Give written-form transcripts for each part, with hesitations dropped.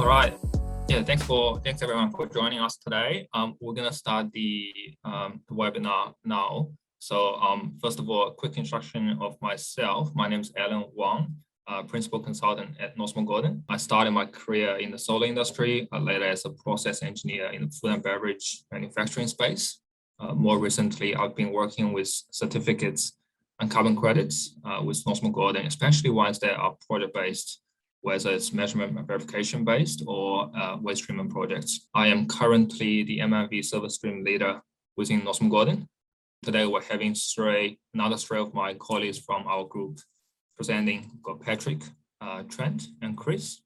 right. Yeah, thanks everyone for joining us today. We're gonna start the webinar now. So first of all, a quick introduction of myself. My name is Alan Wang, principal consultant at Northmore Gordon. I started my career in the solar industry, later as a process engineer in the food and beverage manufacturing space. More recently, I've been working with certificates and carbon credits with Northmore Gordon, especially ones that are project-based, whether it's measurement and verification based or waste treatment projects. I am currently the MMV service stream leader within Northmore Gordon. Today, we're having another three of my colleagues from our group presenting. We've got Patrick, Trent, and Chris,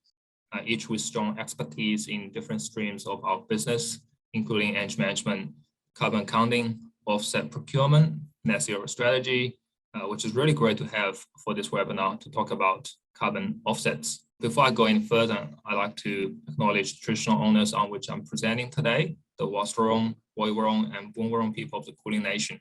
each with strong expertise in different streams of our business, including energy management, carbon accounting, offset procurement, net zero strategy, which is really great to have for this webinar to talk about carbon offsets. Before I go any further, I'd like to acknowledge traditional owners on which I'm presenting today, the Waswurrung, Woiwurrung, and Boonwurrung people of the Kulin Nation.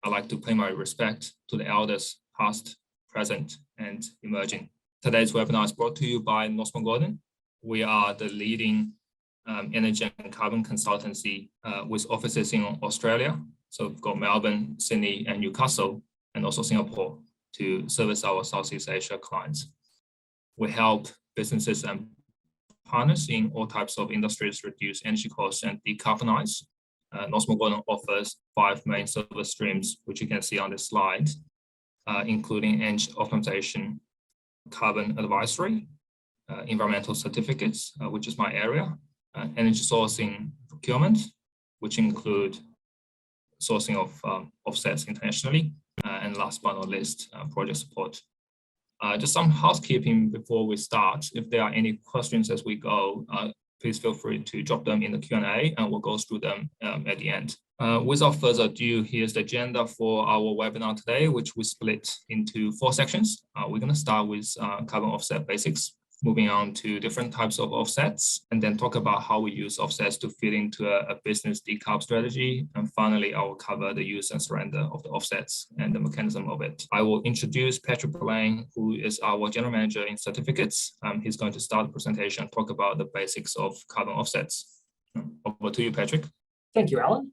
I'd like to pay my respect to the elders past, present, and emerging. Today's webinar is brought to you by Northmore Gordon. We are the leading energy and carbon consultancy with offices in Australia. So we've got Melbourne, Sydney, and Newcastle, and also Singapore to service our Southeast Asia clients. We help businesses and partners in all types of industries reduce energy costs and decarbonize. Northmore Gordon offers 5 main service streams, which you can see on this slide, including energy optimization, carbon advisory, environmental certificates, which is my area, energy sourcing procurement, which include sourcing of offsets internationally, and last but not least, project support. Just some housekeeping before we start. If there are any questions as we go, please feel free to drop them in the Q&A and we'll go through them at the end. Without further ado, here's the agenda for our webinar today, which we split into 4 sections. We're going to start with carbon offset basics, moving on to different types of offsets, and then talk about how we use offsets to fit into a business decarb strategy. And finally, I will cover the use and surrender of the offsets and the mechanism of it. I will introduce Patrick Blaine, who is our general manager in certificates. He's going to start the presentation and talk about the basics of carbon offsets. Over to you, Patrick. Thank you, Alan.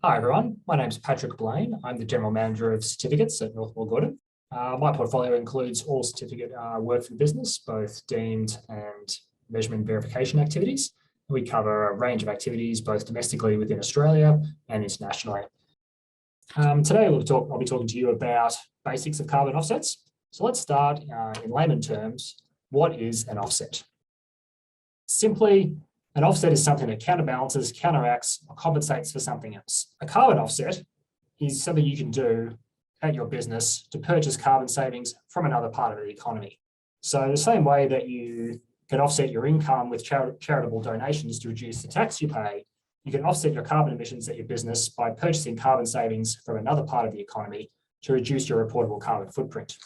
Hi, everyone. My name is Patrick Blaine. I'm the general manager of certificates at Northmore Gordon. My portfolio includes all certificate work for the business, both deemed and measurement verification activities. We cover a range of activities, both domestically within Australia and internationally. Today, I'll be talking to you about basics of carbon offsets. So let's start in layman terms. What is an offset? Simply, an offset is something that counterbalances, counteracts, or compensates for something else. A carbon offset is something you can do at your business to purchase carbon savings from another part of the economy. So the same way that you can offset your income with charitable donations to reduce the tax you pay, you can offset your carbon emissions at your business by purchasing carbon savings from another part of the economy to reduce your reportable carbon footprint.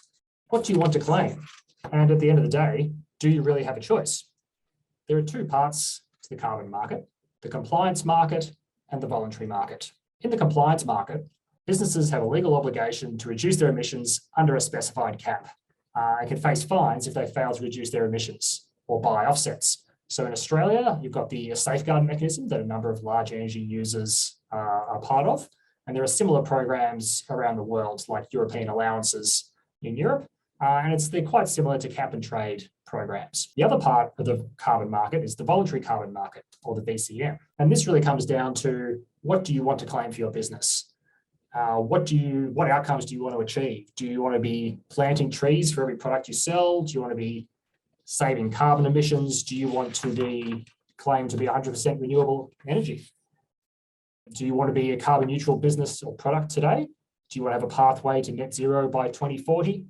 What do you want to claim? And at the end of the day, do you really have a choice? There are 2 parts to the carbon market, the compliance market and the voluntary market. In the compliance market, businesses have a legal obligation to reduce their emissions under a specified cap and can face fines if they fail to reduce their emissions or buy offsets. So in Australia, you've got the safeguard mechanism that a number of large energy users are part of. And there are similar programs around the world, like European allowances in Europe. And they're quite similar to cap and trade programs. The other part of the carbon market is the voluntary carbon market, or the VCM. And this really comes down to, what do you want to claim for your business? What outcomes do you want to achieve? Do you want to be planting trees for every product you sell? Do you want to be saving carbon emissions? Do you want to be claimed to be 100% renewable energy? Do you want to be a carbon neutral business or product today? Do you want to have a pathway to net zero by 2040?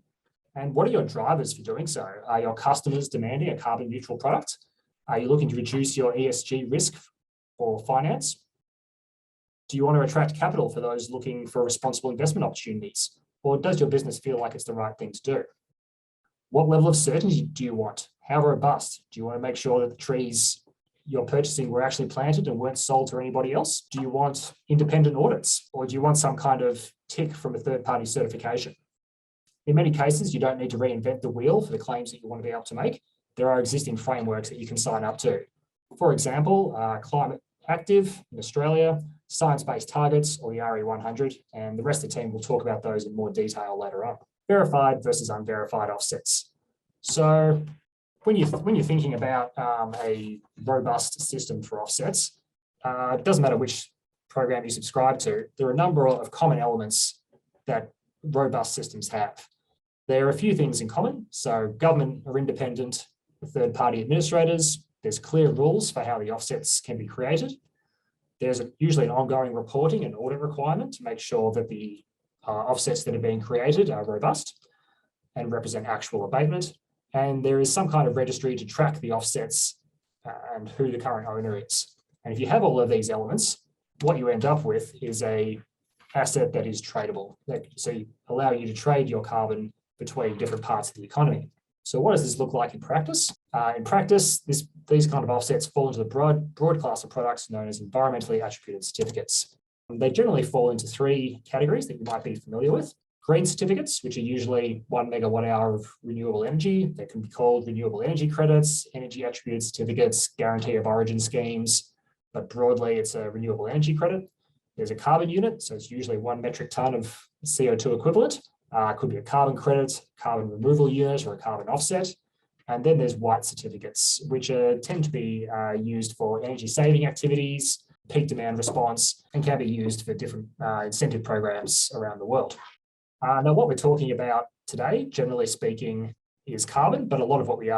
And what are your drivers for doing so? Are your customers demanding a carbon neutral product? Are you looking to reduce your ESG risk or finance? Do you want to attract capital for those looking for responsible investment opportunities? Or does your business feel like it's the right thing to do? What level of certainty do you want? How robust? Do you want to make sure that the trees you're purchasing were actually planted and weren't sold to anybody else? Do you want independent audits? Or do you want some kind of tick from a third-party certification? In many cases, you don't need to reinvent the wheel for the claims that you want to be able to make. There are existing frameworks that you can sign up to. For example, Climate Active in Australia, science-based targets, or the RE100, and the rest of the team will talk about those in more detail later on. Verified versus unverified offsets. So when you're thinking about a robust system for offsets, it doesn't matter which program you subscribe to, there are a number of common elements that robust systems have. There are a few things in common. So government or independent third-party administrators, there's clear rules for how the offsets can be created. There's usually an ongoing reporting and audit requirement to make sure that the offsets that are being created are robust and represent actual abatement. And there is some kind of registry to track the offsets and who the current owner is. And if you have all of these elements, what you end up with is a asset that is tradable. So you allow you to trade your carbon between different parts of the economy. So what does this look like in practice? In practice, these kind of offsets fall into the broad class of products known as environmentally attributed certificates. They generally fall into three categories that you might be familiar with. Green certificates, which are usually 1 megawatt hour of renewable energy. They can be called renewable energy credits, energy attributed certificates, guarantee of origin schemes, but broadly it's a renewable energy credit. There's a carbon unit, so it's usually 1 metric ton of CO2 equivalent. Could be a carbon credit, carbon removal unit, or a carbon offset. And then there's white certificates, which tend to be used for energy saving activities, peak demand response, and can be used for different incentive programs around the world. Now, what we're talking about today, generally speaking, is carbon, but a lot of what we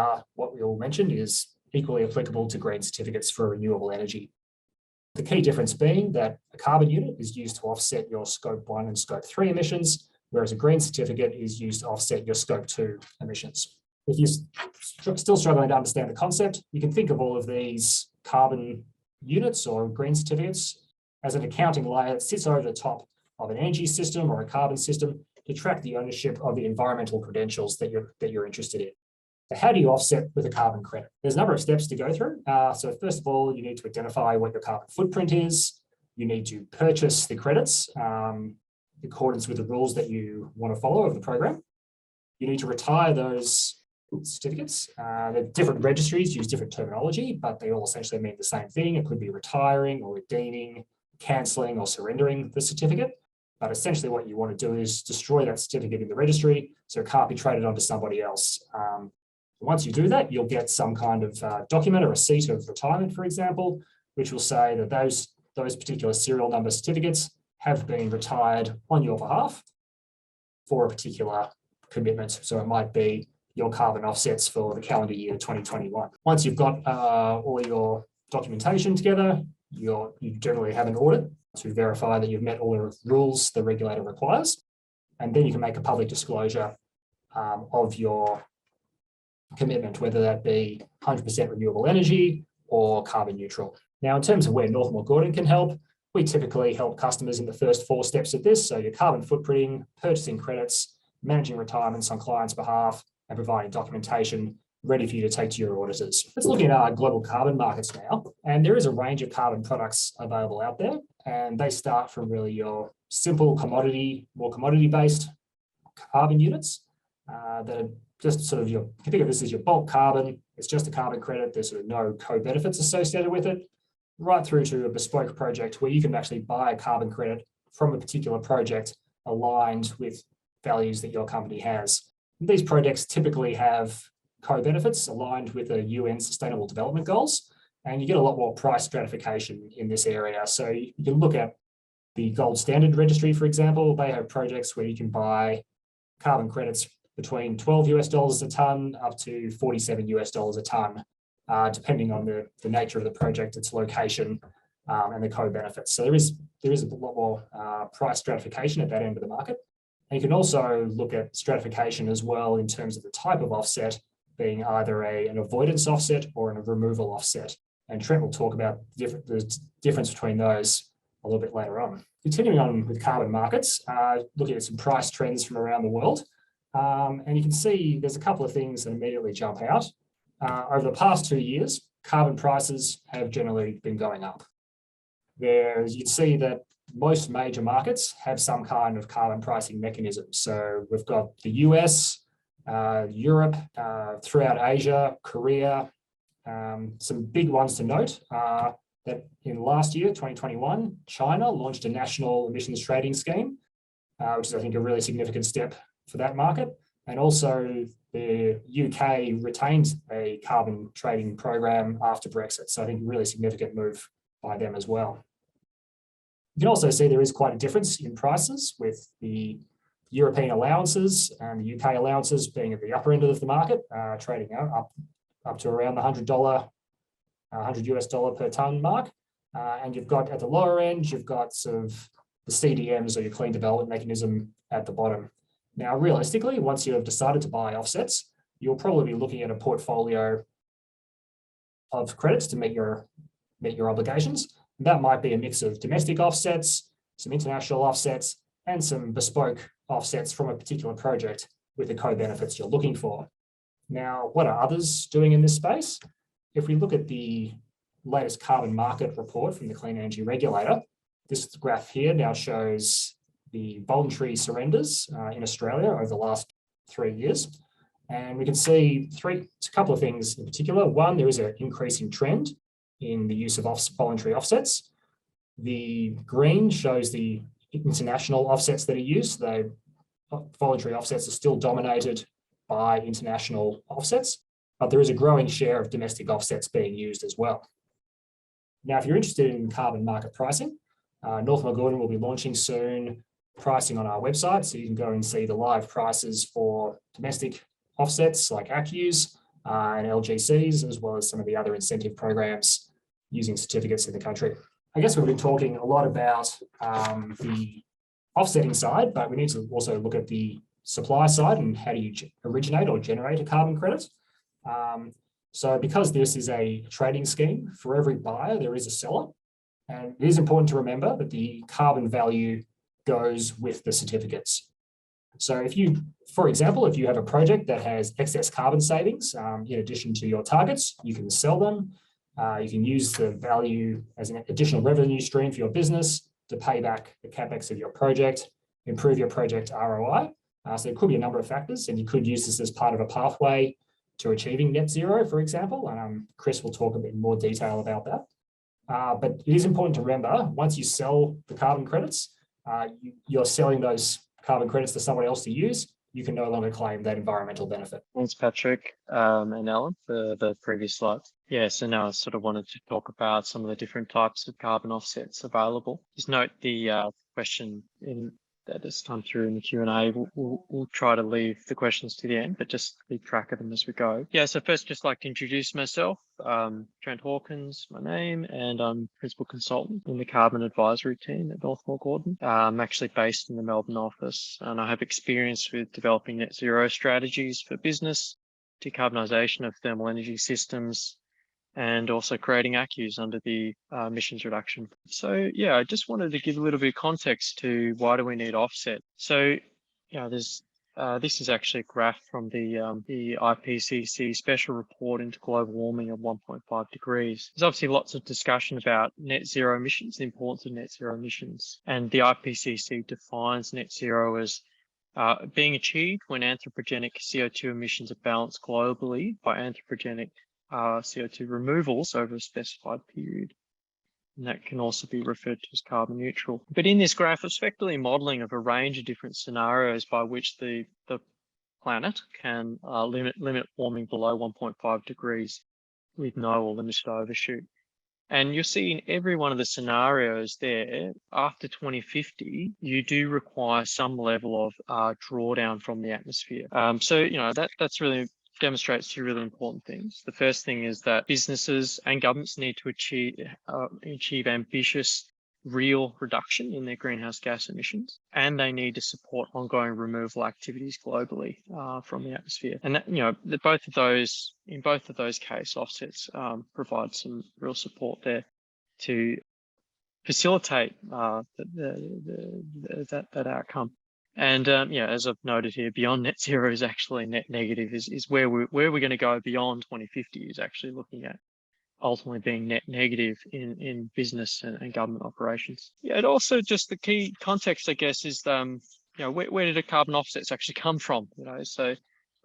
all mentioned is equally applicable to green certificates for renewable energy. The key difference being that a carbon unit is used to offset your Scope 1 and Scope 3 emissions, whereas a green certificate is used to offset your Scope 2 emissions. If you're still struggling to understand the concept, you can think of all of these carbon units or green certificates as an accounting layer that sits over the top of an energy system or a carbon system to track the ownership of the environmental credentials that you're interested in. So how do you offset with a carbon credit? There's a number of steps to go through. So first of all, you need to identify what your carbon footprint is. You need to purchase the credits in accordance with the rules that you want to follow of the program. You need to retire those certificates. The different registries use different terminology, but they all essentially mean the same thing. It could be retiring or redeeming, cancelling or surrendering the certificate. But essentially what you want to do is destroy that certificate in the registry so it can't be traded onto somebody else. Once you do that, you'll get some kind of document or receipt of retirement, for example, which will say that those particular serial number certificates have been retired on your behalf for a particular commitment. So it might be your carbon offsets for the calendar year 2021. Once you've got all your documentation together, you generally have an audit to verify that you've met all the rules the regulator requires. And then you can make a public disclosure of your commitment, whether that be 100% renewable energy or carbon neutral. Now, in terms of where Northmore Gordon can help, we typically help customers in the first 4 steps of this. So your carbon footprinting, purchasing credits, managing retirements on clients' behalf, and providing documentation ready for you to take to your auditors. Let's look at our global carbon markets now. And there is a range of carbon products available out there. And they start from really your simple more commodity-based carbon units that are just sort of you can think of this as your bulk carbon. It's just a carbon credit. There's sort of no co-benefits associated with it, right through to a bespoke project where you can actually buy a carbon credit from a particular project aligned with values that your company has. And these projects typically have co-benefits aligned with the UN Sustainable Development Goals, and you get a lot more price stratification in this area. So you can look at the gold standard registry, for example. They have projects where you can buy carbon credits between $12 a ton up to $47 a ton, depending on the nature of the project, its location, and the co-benefits. So there is a lot more price stratification at that end of the market. And you can also look at stratification as well in terms of the type of offset, being either an avoidance offset or a removal offset. And Trent will talk about the difference between those a little bit later on. Continuing on with carbon markets, looking at some price trends from around the world. And you can see there's a couple of things that immediately jump out. Over the past 2 years, carbon prices have generally been going up. You'd see that most major markets have some kind of carbon pricing mechanism. So we've got the US, Europe, throughout Asia, Korea, Some big ones to note are that in last year, 2021, China launched a national emissions trading scheme, which is, I think, a really significant step for that market. And also the UK retained a carbon trading program after Brexit. So I think a really significant move by them as well. You can also see there is quite a difference in prices, with the European allowances and the UK allowances being at the upper end of the market, trading out up to around the $100 US dollar per tonne mark. And you've got at the lower end, you've got sort of the CDMs, or your clean development mechanism, at the bottom. Now, realistically, once you have decided to buy offsets, you'll probably be looking at a portfolio of credits to meet your obligations. That might be a mix of domestic offsets, some international offsets, and some bespoke offsets from a particular project with the co-benefits you're looking for. Now, what are others doing in this space? If we look at the latest carbon market report from the Clean Energy Regulator, this graph here now shows the voluntary surrenders in Australia over the last 3 years. And we can see a couple of things in particular. One, there is an increasing trend in the use of voluntary offsets. The green shows the international offsets that are used. The voluntary offsets are still dominated by international offsets, but there is a growing share of domestic offsets being used as well. Now, if you're interested in carbon market pricing, Northmore Gordon will be launching soon pricing on our website, so you can go and see the live prices for domestic offsets like ACCUs and LGCs, as well as some of the other incentive programs using certificates in the country. I guess we've been talking a lot about the offsetting side, but we need to also look at the supply side and how do you originate or generate a carbon credit. So because this is a trading scheme, for every buyer, there is a seller. And it is important to remember that the carbon value goes with the certificates. So if you, for example, if you have a project that has excess carbon savings, in addition to your targets, you can sell them. You can use the value as an additional revenue stream for your business to pay back the capex of your project, improve your project ROI. So there could be a number of factors, and you could use this as part of a pathway to achieving net zero, for example. Chris will talk a bit more detail about that. But it is important to remember, once you sell the carbon credits, you're selling those carbon credits to someone else to use. You can no longer claim that environmental benefit. Thanks, Patrick and Alan, for the previous slides. Yeah, so now I sort of wanted to talk about some of the different types of carbon offsets available. Just note the question that has come through in the Q&A. We'll try to leave the questions to the end, but just keep track of them as we go. Yeah, so first, just like to introduce myself. Trent Hawkins, my name, and I'm Principal Consultant in the Carbon Advisory Team at Northmore Gordon. I'm actually based in the Melbourne office, and I have experience with developing net zero strategies for business, decarbonisation of thermal energy systems, and also creating ACCUs under the emissions reduction. So yeah, I just wanted to give a little bit of context to why do we need offset. So there's this is actually a graph from the IPCC special report into global warming of 1.5 degrees. There's obviously lots of discussion about net zero emissions, the importance of net zero emissions, and the IPCC defines net zero as being achieved when anthropogenic CO2 emissions are balanced globally by anthropogenic CO2 removals over a specified period. And that can also be referred to as carbon neutral. But in this graph, it's effectively modeling of a range of different scenarios by which the planet can limit warming below 1.5 degrees with no or limited overshoot. And you'll see in every one of the scenarios there, after 2050, you do require some level of drawdown from the atmosphere. So, that's really demonstrates two really important things. The first thing is that businesses and governments need to achieve ambitious real reduction in their greenhouse gas emissions, and they need to support ongoing removal activities globally from the atmosphere. And that, in both of those cases, offsets provide some real support there to facilitate that outcome. And as I've noted here, beyond net zero is actually net negative, is where we're going to go beyond 2050 is actually looking at ultimately being net negative in business and government operations. Yeah, and also just the key context, I guess, is where did the carbon offsets actually come from? So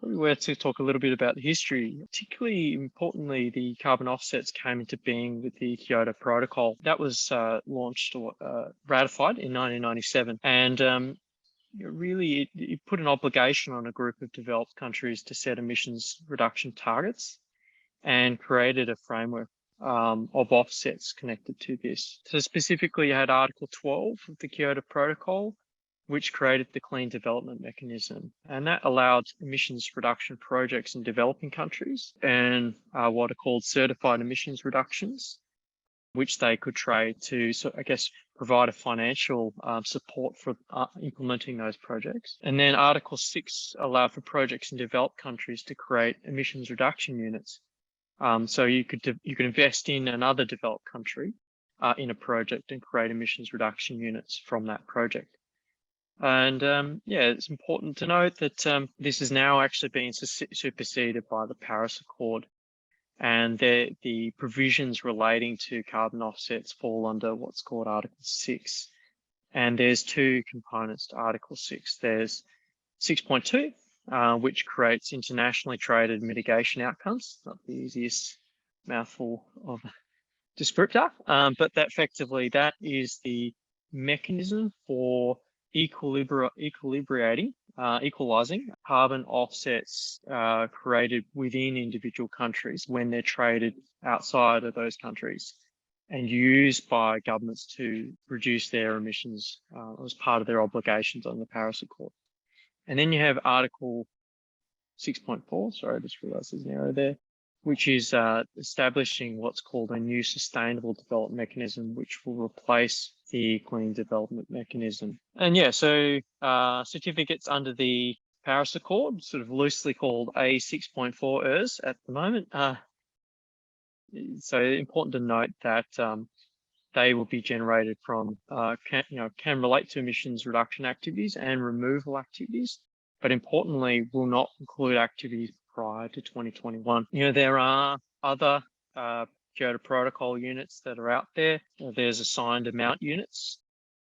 probably worth to talk a little bit about the history. Particularly importantly, the carbon offsets came into being with the Kyoto Protocol. That was launched or ratified in 1997. And really, it put an obligation on a group of developed countries to set emissions reduction targets and created a framework of offsets connected to this. So specifically, you had Article 12 of the Kyoto Protocol, which created the Clean Development Mechanism. And that allowed emissions reduction projects in developing countries and what are called certified emissions reductions, which they could trade to, so I guess, provide a financial support for implementing those projects. And then Article 6 allowed for projects in developed countries to create emissions reduction units. So you could invest in another developed country in a project and create emissions reduction units from that project. And yeah, it's important to note that this is now actually being superseded by the Paris Accord. And the provisions relating to carbon offsets fall under what's called Article 6. And there's two components to Article 6. There's 6.2, which creates internationally traded mitigation outcomes. Not the easiest mouthful of descriptor, but that effectively, that is the mechanism for equalizing carbon offsets created within individual countries when they're traded outside of those countries and used by governments to reduce their emissions as part of their obligations on the Paris Accord. And then you have Article 6.4, sorry, I just realized there's an error there, which is establishing what's called a new sustainable development mechanism, which will replace the Clean Development Mechanism. And yeah, so certificates under the Paris Accord, sort of loosely called A6.4 at the moment. So important to note that they will be generated from, can relate to emissions reduction activities and removal activities, but importantly, will not include activities prior to 2021. There are other Kyoto Protocol units that are out there. There's assigned amount units,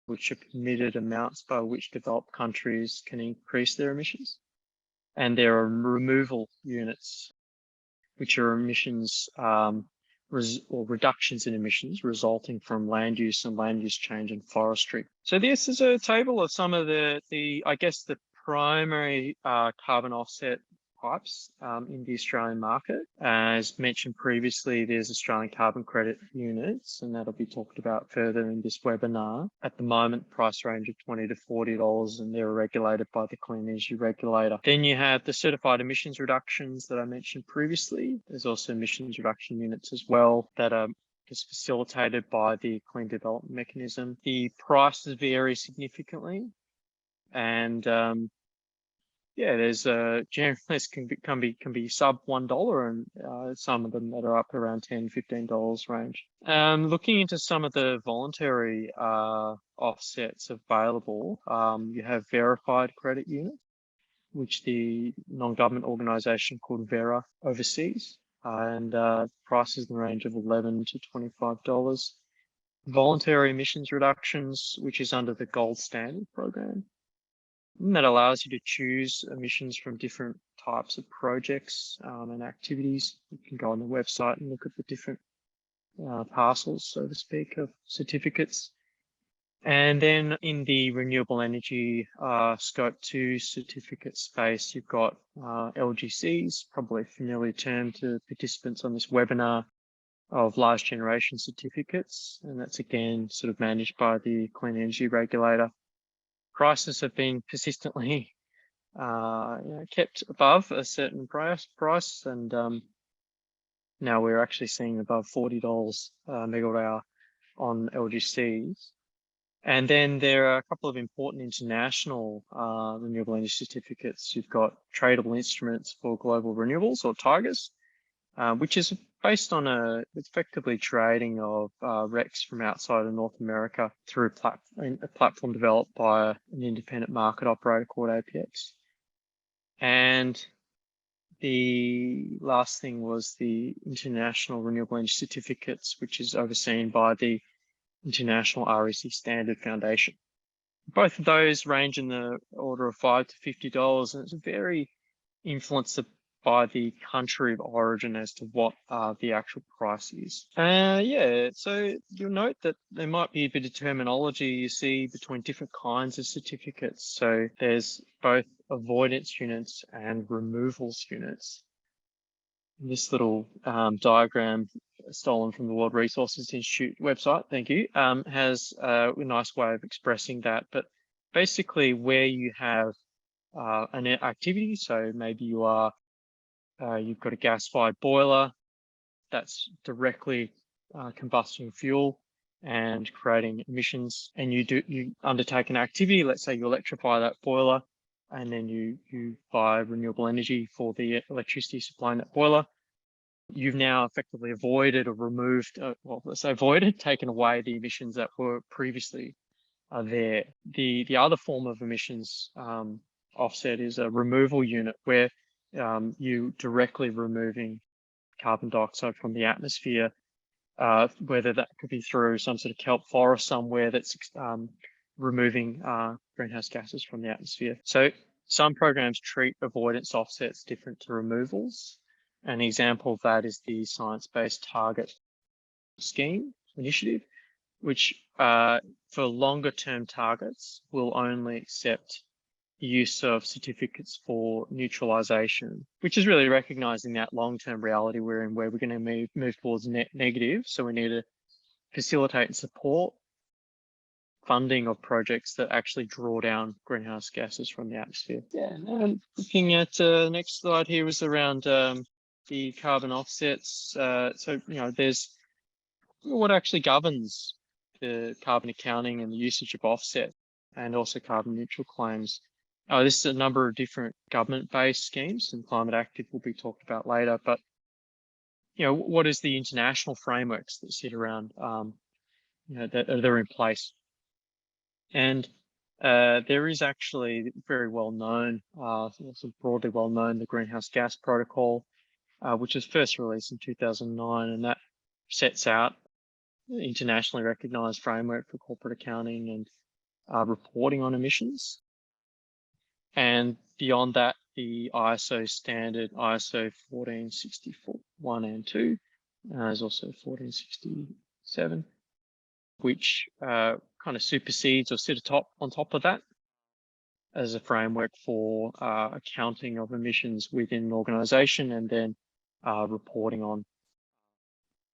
which are permitted amounts by which developed countries can increase their emissions. And there are removal units, which are emissions or reductions in emissions resulting from land use and land use change in forestry. So this is a table of some of the I guess, the primary carbon offset types in the Australian market. As mentioned previously, there's Australian carbon credit units, and that'll be talked about further in this webinar. At the moment, price range of $20 to $40, and they're regulated by the Clean Energy Regulator. Then you have the certified emissions reductions that I mentioned previously. There's also emissions reduction units as well that are just facilitated by the Clean Development Mechanism. The prices vary significantly, and yeah, there's generally can be sub $1, and some of them that are up around $10, $15 range. Looking into some of the voluntary offsets available, you have verified credit units, which the non-government organisation called Vera oversees, and prices in the range of $11 to $25. Voluntary emissions reductions, which is under the Gold Standard program. And that allows you to choose emissions from different types of projects and activities. You can go on the website and look at the different parcels, so to speak, of certificates. And then in the renewable energy scope 2 certificate space, you've got LGCs, probably a familiar term to participants on this webinar, of large generation certificates. And that's again sort of managed by the Clean Energy Regulator. Prices have been persistently kept above a certain price, and now we're actually seeing above $40 megawatt hour on LGCs. And then there are a couple of important international renewable energy certificates. You've got tradable instruments for global renewables, or TIGERs, which is based on effectively trading of RECs from outside of North America through a platform developed by an independent market operator called APX. And the last thing was the International Renewable Energy Certificates, which is overseen by the International REC Standard Foundation. Both of those range in the order of $5 to $50, and it's a very influenced by the country of origin as to what the actual price is. Yeah, so you'll note that there might be a bit of terminology you see between different kinds of certificates. So there's both avoidance units and removals units. This little diagram, stolen from the World Resources Institute website, thank you, has a nice way of expressing that. But basically where you have an activity, so maybe you are you've got a gas-fired boiler that's directly combusting fuel and creating emissions, and you undertake an activity. Let's say you electrify that boiler, and then you buy renewable energy for the electricity supplying that boiler. You've now effectively avoided or removed, well, let's say avoided, taken away the emissions that were previously there. The other form of emissions offset is a removal unit, where you directly removing carbon dioxide from the atmosphere, whether that could be through some sort of kelp forest somewhere that's removing greenhouse gases from the atmosphere. So some programs treat avoidance offsets different to removals. An example of that is the Science-Based Target Scheme initiative, which for longer term targets will only accept use of certificates for neutralization, which is really recognizing that long-term reality we're in, where we're going to move towards net negative. So we need to facilitate and support funding of projects that actually draw down greenhouse gases from the atmosphere. Yeah, and looking at the next slide here was around the carbon offsets. So, you know, there's what actually governs the carbon accounting and the usage of offset, and also carbon neutral claims. This is a number of different government-based schemes, and Climate Active will be talked about later. But you know, what is the international frameworks that sit around, you know, that are in place? And there is actually very well known, also broadly well known, the Greenhouse Gas Protocol, which was first released in 2009, and that sets out internationally recognized framework for corporate accounting and reporting on emissions. And beyond that, the ISO standard, ISO 14641 and 2, there's also 1467, which kind of supersedes or sit on top of that as a framework for accounting of emissions within an organization, and then reporting on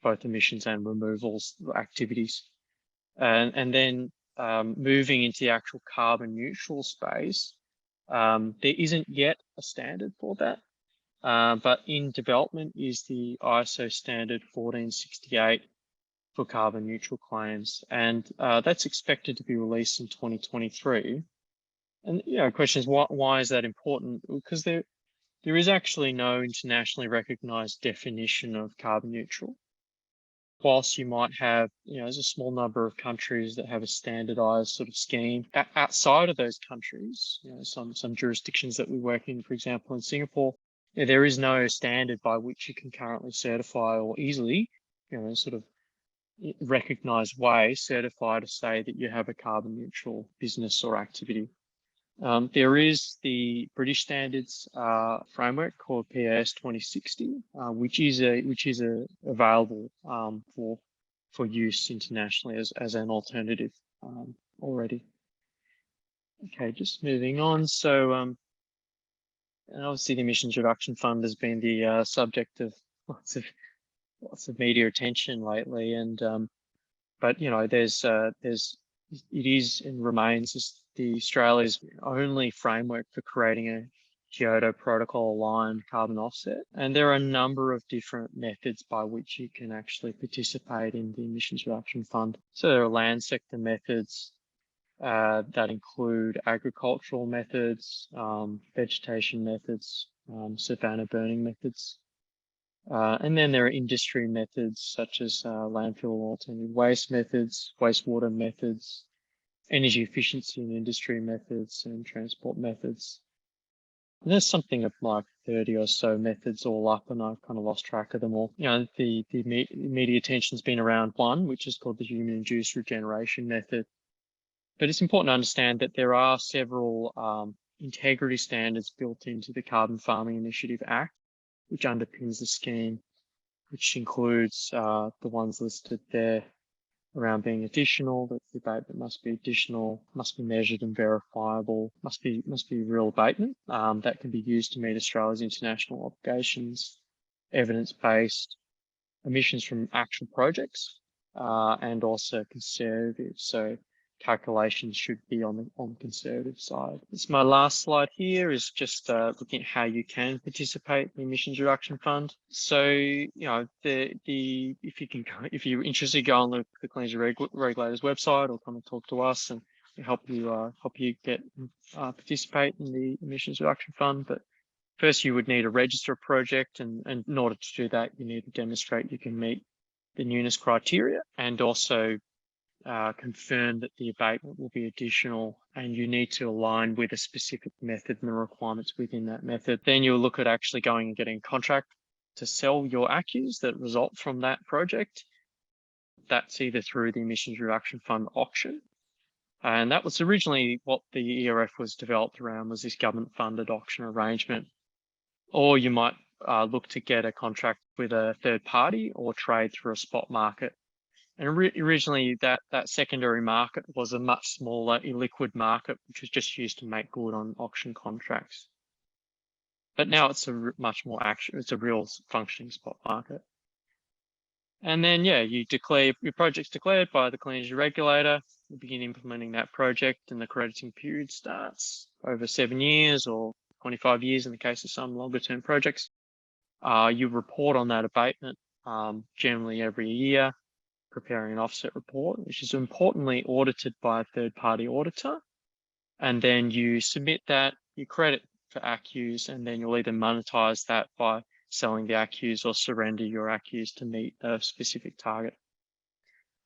both emissions and removals activities. And then moving into the actual carbon neutral space, there isn't yet a standard for that, but in development is the ISO standard 1468 for carbon neutral claims, and that's expected to be released in 2023. And you know, question is, why is that important? Because there is actually no internationally recognized definition of carbon neutral. Whilst you might have, you know, there's a small number of countries that have a standardized sort of scheme. Outside of those countries, you know, some jurisdictions that we work in, for example, in Singapore, you know, there is no standard by which you can currently certify or easily, you know, sort of recognized way certify to say that you have a carbon neutral business or activity. There is the British standards framework called PAS 2060, which is available for use internationally as an alternative already. Okay, just moving on. So, and obviously the Emissions Reduction Fund has been the subject of lots of media attention lately, and but you know, it is and remains the Australia's only framework for creating a Kyoto Protocol aligned carbon offset. And there are a number of different methods by which you can actually participate in the Emissions Reduction Fund. So there are land sector methods that include agricultural methods, vegetation methods, savanna burning methods. And then there are industry methods such as landfill alternative waste methods, wastewater methods, energy efficiency and industry methods, and transport methods. And there's something of like 30 or so methods all up, and I've kind of lost track of them all. You know, the media attention's been around one, which is called the human-induced regeneration method. But it's important to understand that there are several integrity standards built into the Carbon Farming Initiative Act, which underpins the scheme, which includes the ones listed there around being additional, that the abatement must be additional, must be measured and verifiable, must be real abatement that can be used to meet Australia's international obligations, evidence-based, emissions from actual projects, and also conservative. So calculations should be on the conservative side. This my last slide here is just looking at how you can participate in the emissions reduction fund. So if you're interested, go on the Clean Energy Regulator's website or come and talk to us and help you get participate in the emissions reduction fund. But first, you would need to register a project, and in order to do that, you need to demonstrate you can meet the newness criteria and also confirm that the abatement will be additional, and you need to align with a specific method and the requirements within that method. Then you'll look at actually going and getting a contract to sell your ACCUs that result from that project. That's either through the Emissions Reduction Fund auction. And that was originally what the ERF was developed around, was this government-funded auction arrangement. Or you might look to get a contract with a third party or trade through a spot market. And originally that secondary market was a much smaller illiquid market, which was just used to make good on auction contracts. But now it's a much more it's a real functioning spot market. And then, you declare your project's declared by the Clean Energy Regulator. You begin implementing that project, and the crediting period starts over 7 years or 25 years in the case of some longer term projects. You report on that abatement generally every year, preparing an offset report, which is importantly audited by a third-party auditor. And then you submit that, you credit for ACCUs, and then you'll either monetize that by selling the ACCUs or surrender your ACCUs to meet a specific target.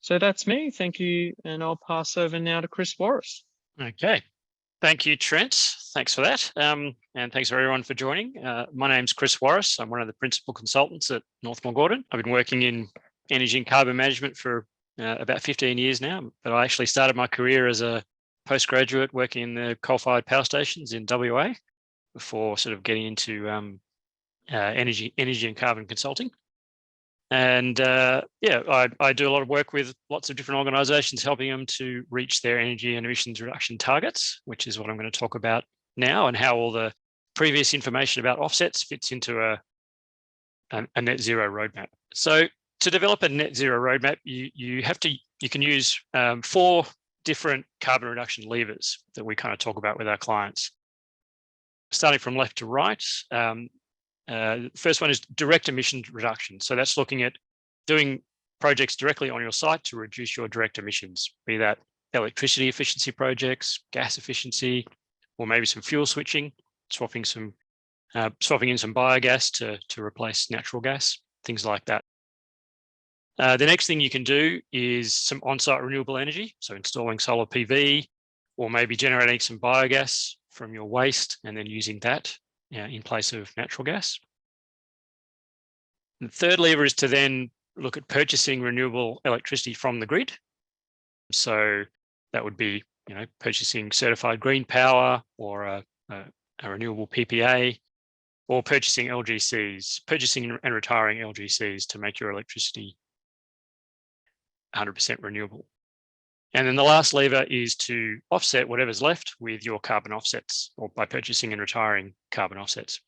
So that's me. Thank you. And I'll pass over now to Chris Warris. Okay. Thank you, Trent. Thanks for that. And thanks for everyone for joining. My name's Chris Warris. I'm one of the principal consultants at Northmore Gordon. I've been working in energy and carbon management for about 15 years now, but I actually started my career as a postgraduate working in the coal-fired power stations in WA before sort of getting into energy and carbon consulting. And I do a lot of work with lots of different organisations, helping them to reach their energy and emissions reduction targets, which is what I'm going to talk about now, and how all the previous information about offsets fits into a net zero roadmap. So to develop a net zero roadmap, you can use 4 different carbon reduction levers that we kind of talk about with our clients. Starting from left to right, first one is direct emissions reduction. So that's looking at doing projects directly on your site to reduce your direct emissions, be that electricity efficiency projects, gas efficiency, or maybe some fuel switching, swapping in some biogas to replace natural gas, things like that. The next thing you can do is some on-site renewable energy, so installing solar PV, or maybe generating some biogas from your waste and then using that in place of natural gas. And the third lever is to then look at purchasing renewable electricity from the grid. So that would be, purchasing certified green power or a renewable PPA, or purchasing LGCs, purchasing and retiring LGCs to make your electricity 100% renewable. And then the last lever is to offset whatever's left with your carbon offsets, or by purchasing and retiring carbon offsets.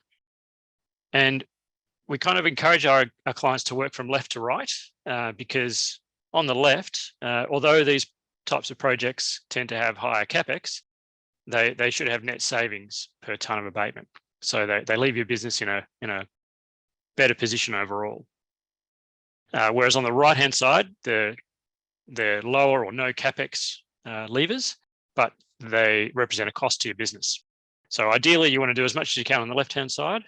And we kind of encourage our clients to work from left to right, because on the left, although these types of projects tend to have higher capex, they should have net savings per tonne of abatement. So they leave your business in a better position overall. Whereas on the right-hand side, they're lower or no capex levers, but they represent a cost to your business. So ideally, you want to do as much as you can on the left-hand side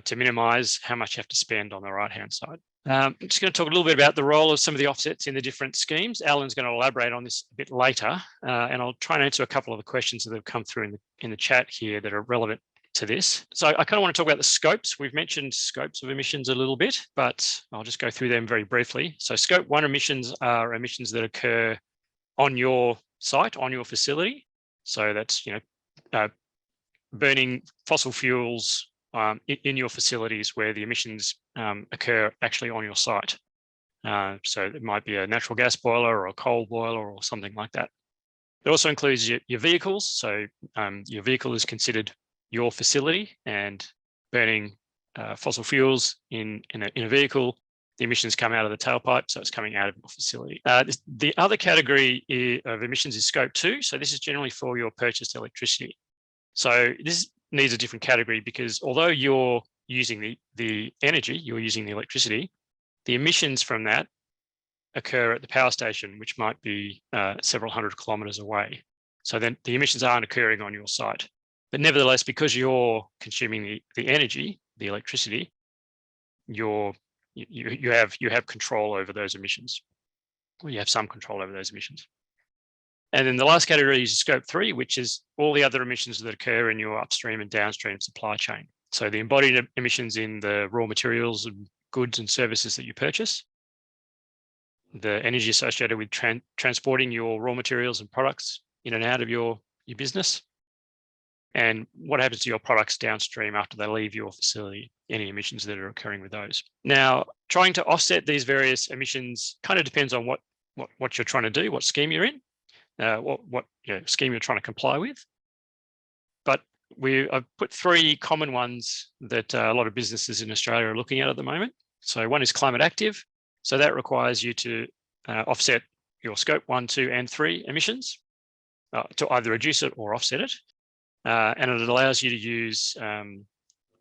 to minimize how much you have to spend on the right-hand side. I'm just going to talk a little bit about the role of some of the offsets in the different schemes. Alan's going to elaborate on this a bit later, and I'll try and answer a couple of the questions that have come through in the chat here that are relevant to this. So I kind of want to talk about the scopes. We've mentioned scopes of emissions a little bit, but I'll just go through them very briefly. So scope 1 emissions are emissions that occur on your site, on your facility. So that's, burning fossil fuels in your facilities where the emissions occur actually on your site. So it might be a natural gas boiler or a coal boiler or something like that. It also includes your vehicles. So your vehicle is considered your facility, and burning fossil fuels in a vehicle, the emissions come out of the tailpipe, so it's coming out of your facility. The other category of emissions is scope 2. So this is generally for your purchased electricity. So this needs a different category because although you're using the energy, you're using the electricity, the emissions from that occur at the power station, which might be several hundred kilometers away. So then the emissions aren't occurring on your site. But nevertheless, because you're consuming the energy, the electricity, you have control over those emissions, or you have some control over those emissions. And then the last category is scope 3, which is all the other emissions that occur in your upstream and downstream supply chain. So the embodied emissions in the raw materials and goods and services that you purchase, the energy associated with transporting your raw materials and products in and out of your business, and what happens to your products downstream after they leave your facility, any emissions that are occurring with those. Now, trying to offset these various emissions kind of depends on what you're trying to do, what scheme you're in, what scheme you're trying to comply with. But I've put 3 common ones that a lot of businesses in Australia are looking at the moment. So one is climate active. So that requires you to offset your scope 1, 2, and 3 emissions to either reduce it or offset it. And it allows you to use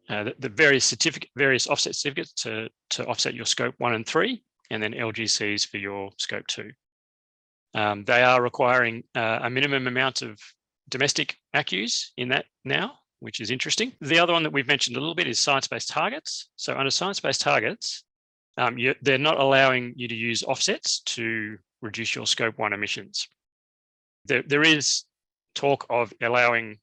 the various offset certificates to offset your scope 1 and 3, and then LGCs for your scope 2. They are requiring a minimum amount of domestic ACCUs in that now, which is interesting. The other one that we've mentioned a little bit is science-based targets. So under science-based targets, they're not allowing you to use offsets to reduce your scope 1 emissions. There is talk of allowing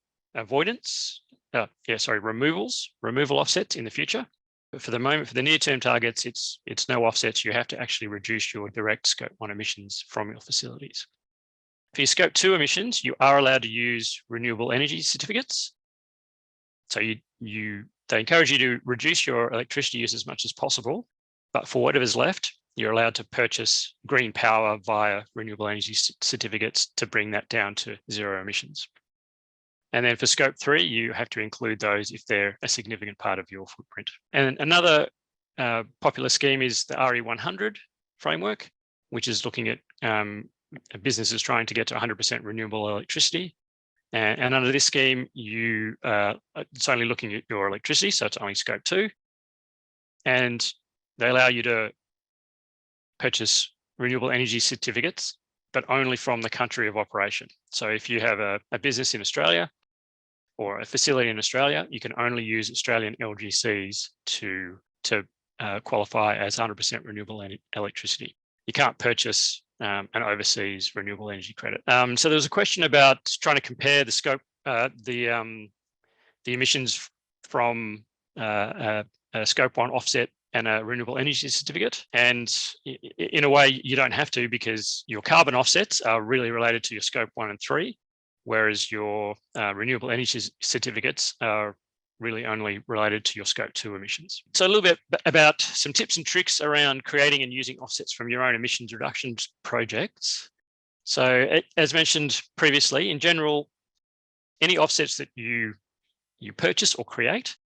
removal offsets in the future. But for the moment, for the near-term targets, it's no offsets. You have to actually reduce your direct scope 1 emissions from your facilities. For your scope 2 emissions, you are allowed to use renewable energy certificates. So they encourage you to reduce your electricity use as much as possible, but for whatever's left, you're allowed to purchase green power via renewable energy certificates to bring that down to 0 emissions. And then for scope 3, you have to include those if they're a significant part of your footprint. And another popular scheme is the RE100 framework, which is looking at businesses trying to get to 100% renewable electricity. And under this scheme, it's only looking at your electricity, so it's only scope 2. And they allow you to purchase renewable energy certificates, but only from the country of operation. So if you have a business in Australia or a facility in Australia, you can only use Australian LGCs to qualify as 100% renewable electricity. You can't purchase an overseas renewable energy credit. So there was a question about trying to compare the scope, the emissions from a scope 1 offset and a renewable energy certificate. And in a way, you don't have to, because your carbon offsets are really related to your scope 1 and 3, whereas your renewable energy certificates are really only related to your scope 2 emissions. So a little bit about some tips and tricks around creating and using offsets from your own emissions reductions projects. So as mentioned previously, in general, any offsets that you purchase or create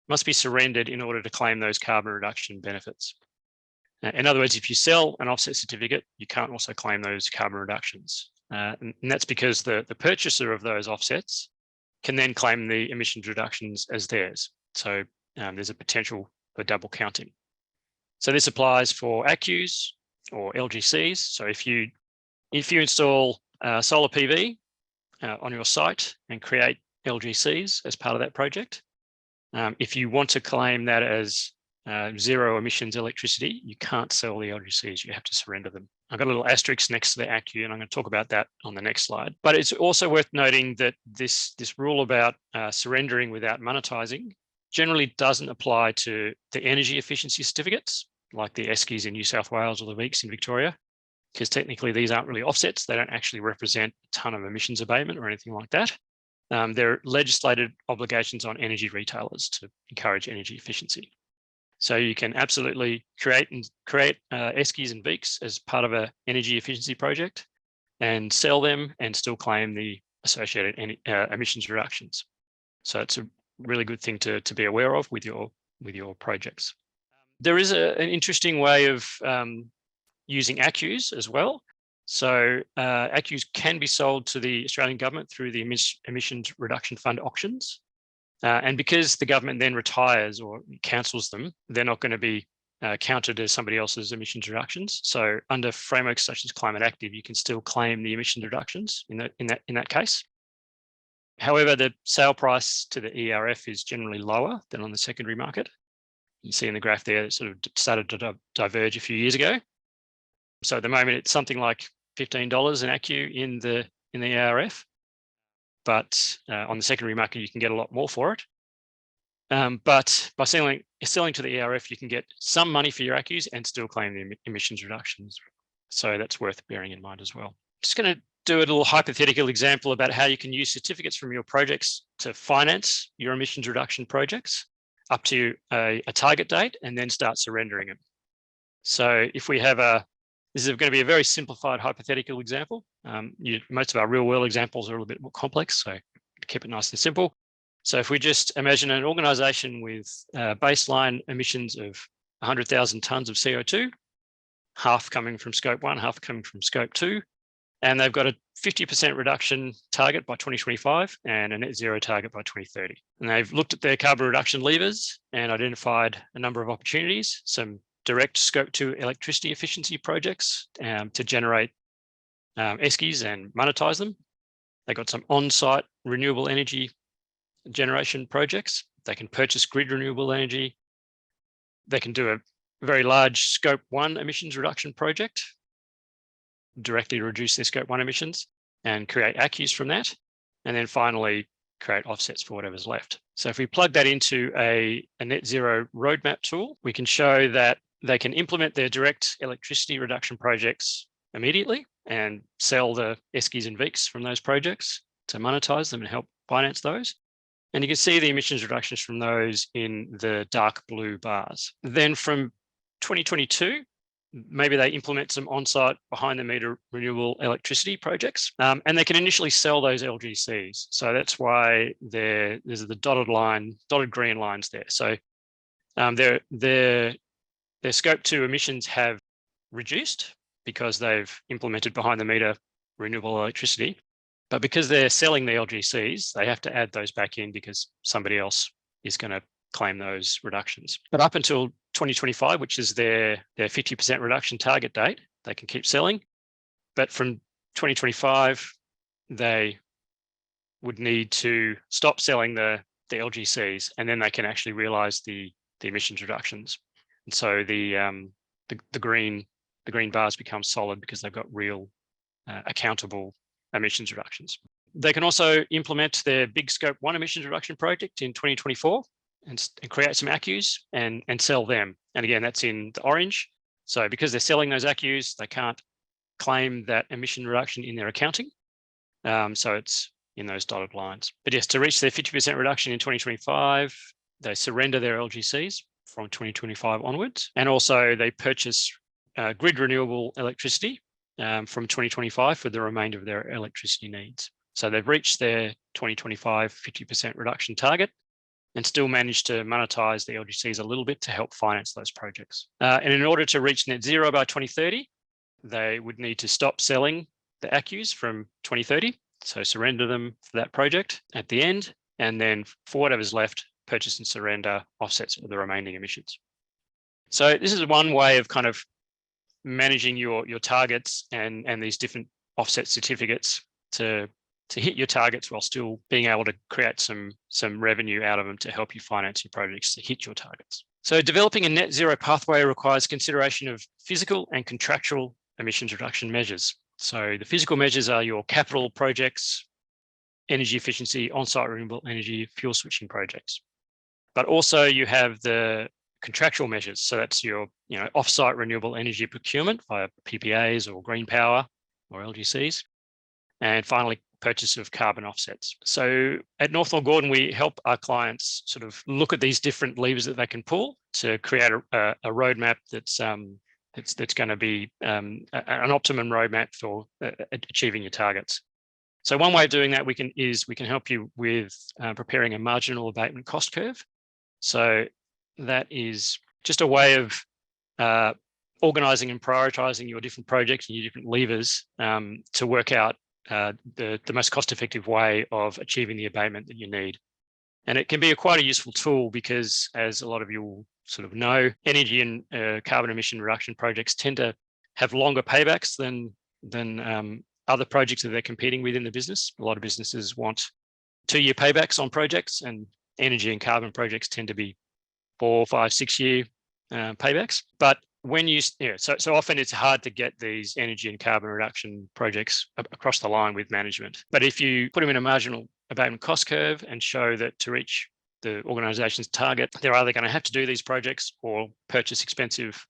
must be surrendered in order to claim those carbon reduction benefits. In other words, if you sell an offset certificate, you can't also claim those carbon reductions. And that's because the purchaser of those offsets can then claim the emissions reductions as theirs. So there's a potential for double counting. So this applies for ACCUs or LGCs. So if you install solar PV on your site and create LGCs as part of that project, if you want to claim that as 0 emissions electricity, you can't sell the LGCs, you have to surrender them. I've got a little asterisk next to the ACCU, and I'm going to talk about that on the next slide. But it's also worth noting that this rule about surrendering without monetizing generally doesn't apply to the energy efficiency certificates, like the ESCIs in New South Wales or the VEECs in Victoria, because technically these aren't really offsets. They don't actually represent a ton of emissions abatement or anything like that. there are legislated obligations on energy retailers to encourage energy efficiency. So you can absolutely create ESCIs and VEECs as part of an energy efficiency project and sell them and still claim the associated emissions reductions. So it's a really good thing to be aware of with your projects. There is an interesting way of using ACCUs as well. So ACCUs can be sold to the Australian government through the Emissions Reduction Fund auctions. And because the government then retires or cancels them, they're not going to be counted as somebody else's emissions reductions. So under frameworks such as Climate Active, you can still claim the emission reductions in that case. However, the sale price to the ERF is generally lower than on the secondary market. You see in the graph there, it sort of started to diverge a few years ago. So at the moment, it's something like $15 an ACCU in the ERF. But on the secondary market, you can get a lot more for it. But by selling to the ERF, you can get some money for your ACCUs and still claim the emissions reductions. So that's worth bearing in mind as well. Just going to do a little hypothetical example about how you can use certificates from your projects to finance your emissions reduction projects up to a target date and then start surrendering them. So if we have this is going to be a very simplified hypothetical example. Most of our real world examples are a little bit more complex, so keep it nice and simple. So if we just imagine an organization with baseline emissions of 100,000 tons of CO2, half coming from scope 1, half coming from scope 2, and they've got a 50% reduction target by 2025 and a net zero target by 2030. And they've looked at their carbon reduction levers and identified a number of opportunities, some direct scope 2 electricity efficiency projects to generate ESCIs and monetize them. They've got some on-site renewable energy generation projects. They can purchase grid renewable energy. They can do a very large scope 1 emissions reduction project, directly reduce their scope 1 emissions and create ACCUs from that. And then finally, create offsets for whatever's left. So if we plug that into a net zero roadmap tool, we can show that they can implement their direct electricity reduction projects immediately and sell the ESCIs and VEECs from those projects to monetize them and help finance those. And you can see the emissions reductions from those in the dark blue bars. Then from 2022, maybe they implement some on-site behind-the-meter renewable electricity projects, and they can initially sell those LGCs. So that's why there's the dotted green lines there. So their scope 2 emissions have reduced because they've implemented behind-the-meter renewable electricity. But because they're selling the LGCs, they have to add those back in because somebody else is going to claim those reductions. But up until 2025, which is their 50% reduction target date, they can keep selling. But from 2025, they would need to stop selling the LGCs, and then they can actually realize the emissions reductions. And so the green bars become solid because they've got real accountable emissions reductions. They can also implement their big scope 1 emissions reduction project in 2024 and create some ACCUs and sell them. And again, that's in the orange. So because they're selling those ACCUs, they can't claim that emission reduction in their accounting. So it's in those dotted lines. But yes, to reach their 50% reduction in 2025, they surrender their LGCs from 2025 onwards. And also they purchase grid renewable electricity from 2025 for the remainder of their electricity needs. So they've reached their 2025 50% reduction target and still managed to monetize the LGCs a little bit to help finance those projects. And in order to reach net zero by 2030, they would need to stop selling the ACCUs from 2030. So surrender them for that project at the end, and then for whatever's left, purchase and surrender offsets for the remaining emissions. So this is one way of kind of managing your targets and these different offset certificates to hit your targets while still being able to create some revenue out of them to help you finance your projects to hit your targets. So developing a net zero pathway requires consideration of physical and contractual emissions reduction measures. So the physical measures are your capital projects, energy efficiency, on-site renewable energy, fuel switching projects. But also you have the contractual measures. So that's your off-site renewable energy procurement via PPAs or green power or LGCs. And finally, purchase of carbon offsets. So at Northmore Gordon, we help our clients sort of look at these different levers that they can pull to create a roadmap that's going to be an optimum roadmap for achieving your targets. So one way of doing that we can help you with preparing a marginal abatement cost curve. So that is just a way of organising and prioritising your different projects and your different levers to work out the most cost-effective way of achieving the abatement that you need. And it can be quite a useful tool because, as a lot of you will sort of know, energy and carbon emission reduction projects tend to have longer paybacks than other projects that they're competing with in the business. A lot of businesses want 2-year paybacks on projects, and energy and carbon projects tend to be 4, 5, 6-year paybacks. But when you, so often it's hard to get these energy and carbon reduction projects across the line with management. But if you put them in a marginal abatement cost curve and show that to reach the organisation's target, they're either going to have to do these projects or purchase expensive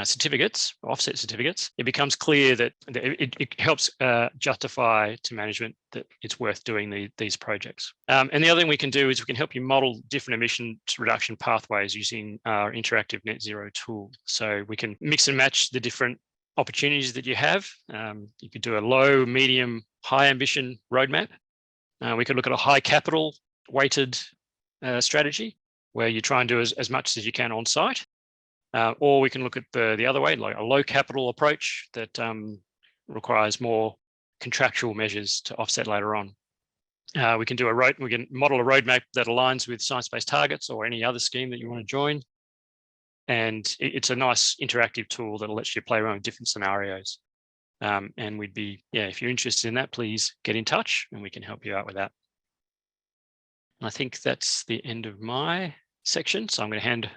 certificates, offset certificates, it becomes clear that it helps justify to management that it's worth doing these projects. And the other thing we can do is we can help you model different emissions reduction pathways using our interactive net zero tool. So we can mix and match the different opportunities that you have. You could do a low, medium, high ambition roadmap. We could look at a high capital weighted strategy where you try and do as much as you can on site. Or we can look at the other way, like a low capital approach that requires more contractual measures to offset later on. We can model a roadmap that aligns with science-based targets or any other scheme that you want to join. And it's a nice interactive tool that lets you play around with different scenarios. And we'd be, if you're interested in that, please get in touch and we can help you out with that. And I think that's the end of my section. So I'm going to hand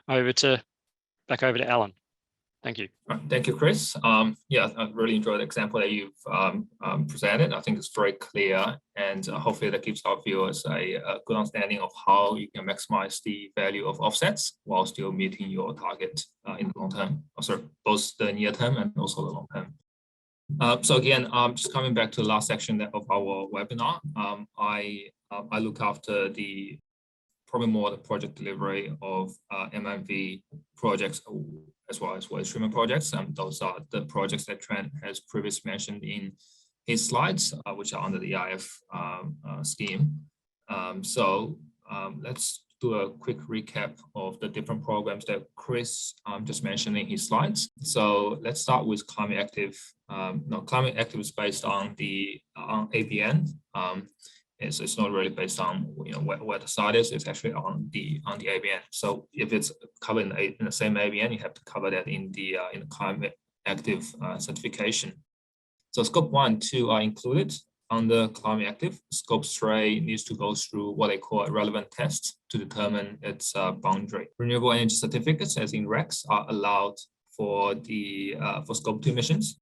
back over to Alan. Thank you. Thank you, Chris. I really enjoyed the example that you've presented. I think it's very clear, and hopefully that gives our viewers a good understanding of how you can maximize the value of offsets while still meeting your target in the long term, both the near term and also the long term. So again, just coming back to the last section of our webinar, I look after probably more the project delivery of MMV projects as well as waste treatment projects. Those are the projects that Trent has previously mentioned in his slides, which are under the EIF scheme. So let's do a quick recap of the different programs that Chris just mentioned in his slides. So let's start with Climate Active. Climate Active is based on the ABN. It's not really based on where the site is. It's actually on the ABN. So if it's covered in the same ABN, you have to cover that in the Climate Active certification. So Scope 1 and 2 are included under Climate Active. Scope 3 needs to go through what they call a relevant test to determine its boundary. Renewable energy certificates, as in RECs, are allowed for Scope 2 emissions.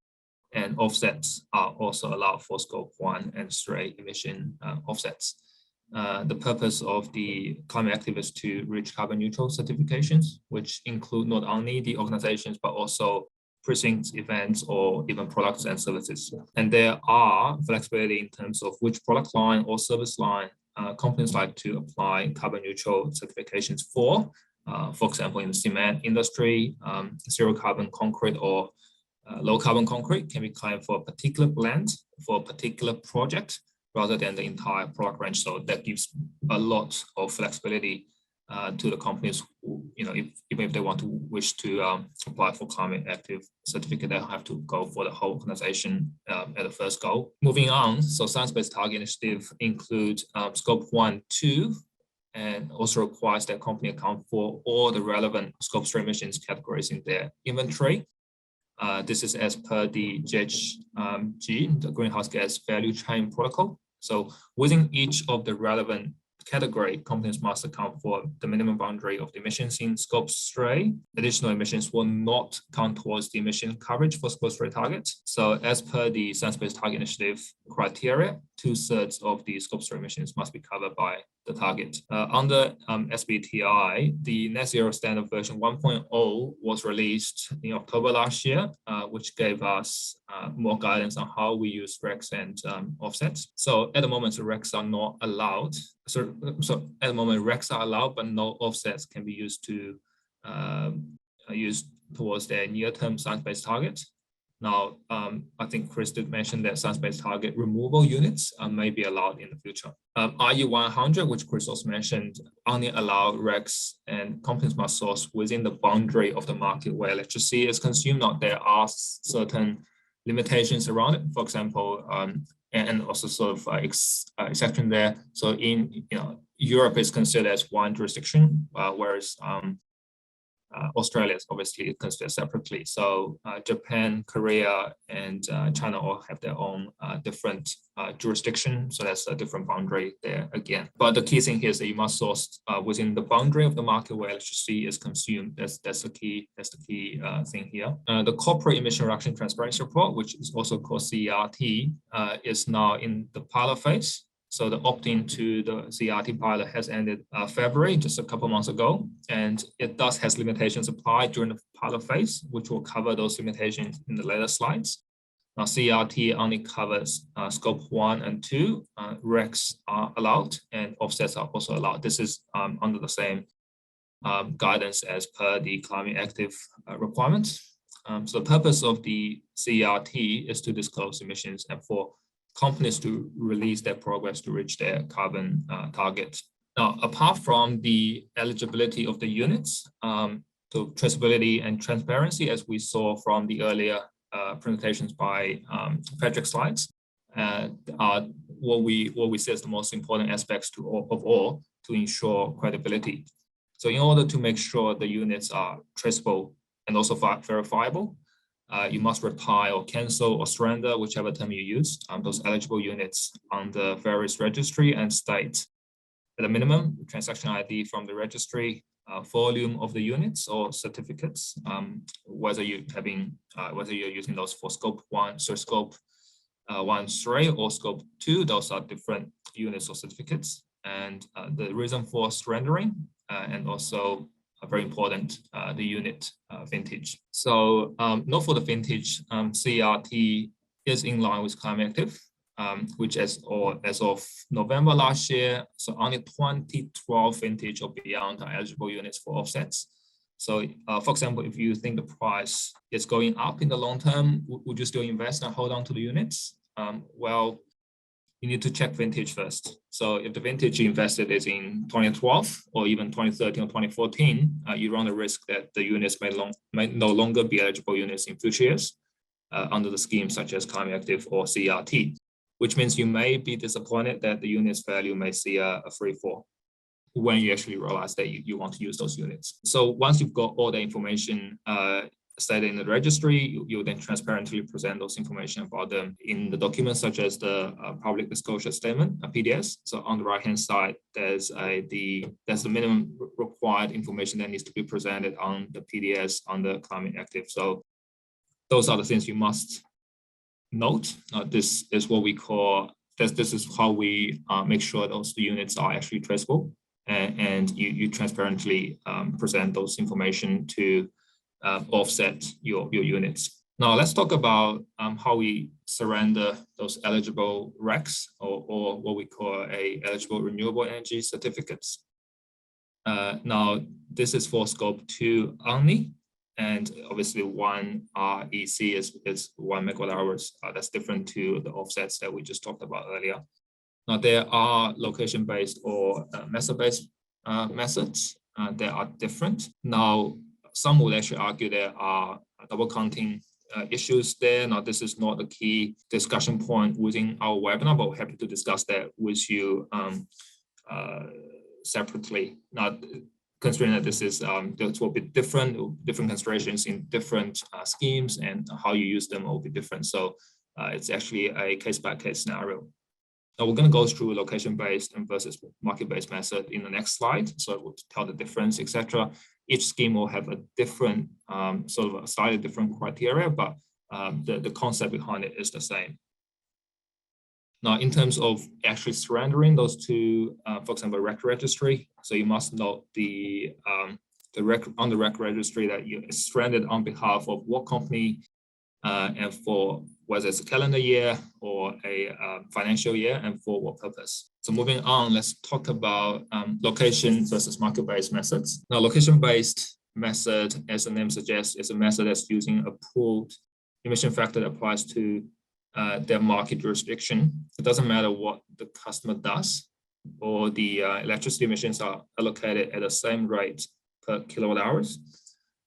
And offsets are also allowed for Scope 1 and 3 emission offsets. The purpose of the Climate Active is to reach carbon neutral certifications, which include not only the organizations, but also precincts, events, or even products and services. And there are flexibility in terms of which product line or service line companies like to apply carbon neutral certifications for. For example, in the cement industry, zero carbon concrete or low carbon concrete can be claimed for a particular blend for a particular project rather than the entire product range. So that gives a lot of flexibility to the companies who, even if they wish to apply for Climate Active certificate, they don't have to go for the whole organization at the first go. Moving on, so Science-Based Target Initiative includes Scope 1, 2, and also requires that company account for all the relevant Scope 3 emissions categories in their inventory. This is as per the GHG, the Greenhouse Gas Value Chain Protocol. So within each of the relevant category, companies must account for the minimum boundary of the emissions in Scope 3. Additional emissions will not count towards the emission coverage for Scope 3 targets. So as per the Science-Based Target Initiative criteria, 2/3 of the Scope 3 emissions must be covered by the target. Under SBTi, the net zero standard version 1.0 was released in October last year, which gave us more guidance on how we use RECs and offsets. So at the moment, the RECs are not allowed. So at the moment, RECs are allowed, but no offsets can be used to use towards their near-term science-based target. Now, I think Chris did mention that science-based target removal units may be allowed in the future. RE100, which Chris also mentioned, only allow RECs and companies must source within the boundary of the market where electricity is consumed. Now, there are certain limitations around it. For example, and also sort of exception there. So in Europe is considered as one jurisdiction, whereas Australia is obviously considered separately. So Japan, Korea, and China all have their own different jurisdiction. So that's a different boundary there again. But the key thing here is that you must source within the boundary of the market where electricity is consumed. That's the key thing here. The Corporate Emission Reduction Transparency Report, which is also called CERT, is now in the pilot phase. So the opt-in to the CERT pilot has ended February, just a couple months ago, and it does has limitations applied during the pilot phase, which will cover those limitations in the later slides. Now, CERT only covers scope 1 and 2. RECs are allowed, and offsets are also allowed. This is under the same guidance as per the climate active requirements. So the purpose of the CERT is to disclose emissions and for companies to release their progress to reach their carbon target. Now, apart from the eligibility of the units, to traceability and transparency, as we saw from the earlier presentations by Patrick's slides, are what we see as the most important aspects of all to ensure credibility. So in order to make sure the units are traceable and also verifiable, you must retire or cancel or surrender, whichever term you use, those eligible units on the various registry and state at a minimum transaction ID from the registry, volume of the units or certificates, whether you're using those for scope 1, so scope 1, 3 or scope 2, those are different units or certificates, and the reason for surrendering, and also very important, the unit vintage. So note for the vintage, CERT is in line with climate active, which as of November last year, so only 2012 vintage or beyond are eligible units for offsets. So for example, if you think the price is going up in the long term, would you still invest and hold on to the units? Well, you need to check vintage first. So if the vintage you invested is in 2012 or even 2013 or 2014, you run the risk that the units may no longer be eligible units in future years under the scheme such as climate active or CERT, which means you may be disappointed that the unit's value may see a free fall when you actually realize that you want to use those units. So once you've got all the information stated in the registry, you then transparently present those information about them in the documents such as the public disclosure statement, PDS. So on the right-hand side, there's the minimum required information that needs to be presented on the PDS on the climate active. So those are the things you must note. This is what we call, this is how we make sure those units are actually traceable, and you transparently present those information to offset your units. Now let's talk about how we surrender those eligible RECs or what we call eligible renewable energy certificates. Now this is for scope 2 only, and obviously 1 REC is 1 megawatt hours. That's different to the offsets that we just talked about earlier. Now there are location-based or method-based methods that are different. Now some would actually argue there are double counting issues there. Now, this is not the key discussion point within our webinar, but we're happy to discuss that with you separately. Now, considering that this will be different considerations in different schemes, and how you use them will be different. So it's actually a case-by-case scenario. Now we're going to go through location-based and versus market-based method in the next slide. So we'll tell the difference, etc. Each scheme will have a different, sort of a slightly different criteria, but the concept behind it is the same. Now, in terms of actually surrendering those to, for example, rec registry, so you must note on the rec registry that you surrendered on behalf of what company and for whether it's a calendar year or a financial year and for what purpose. So moving on, let's talk about location versus market-based methods. Now, location-based method, as the name suggests, is a method that's using a pooled emission factor that applies to their market jurisdiction. It doesn't matter what the customer does, or the electricity emissions are allocated at the same rate per kilowatt hours.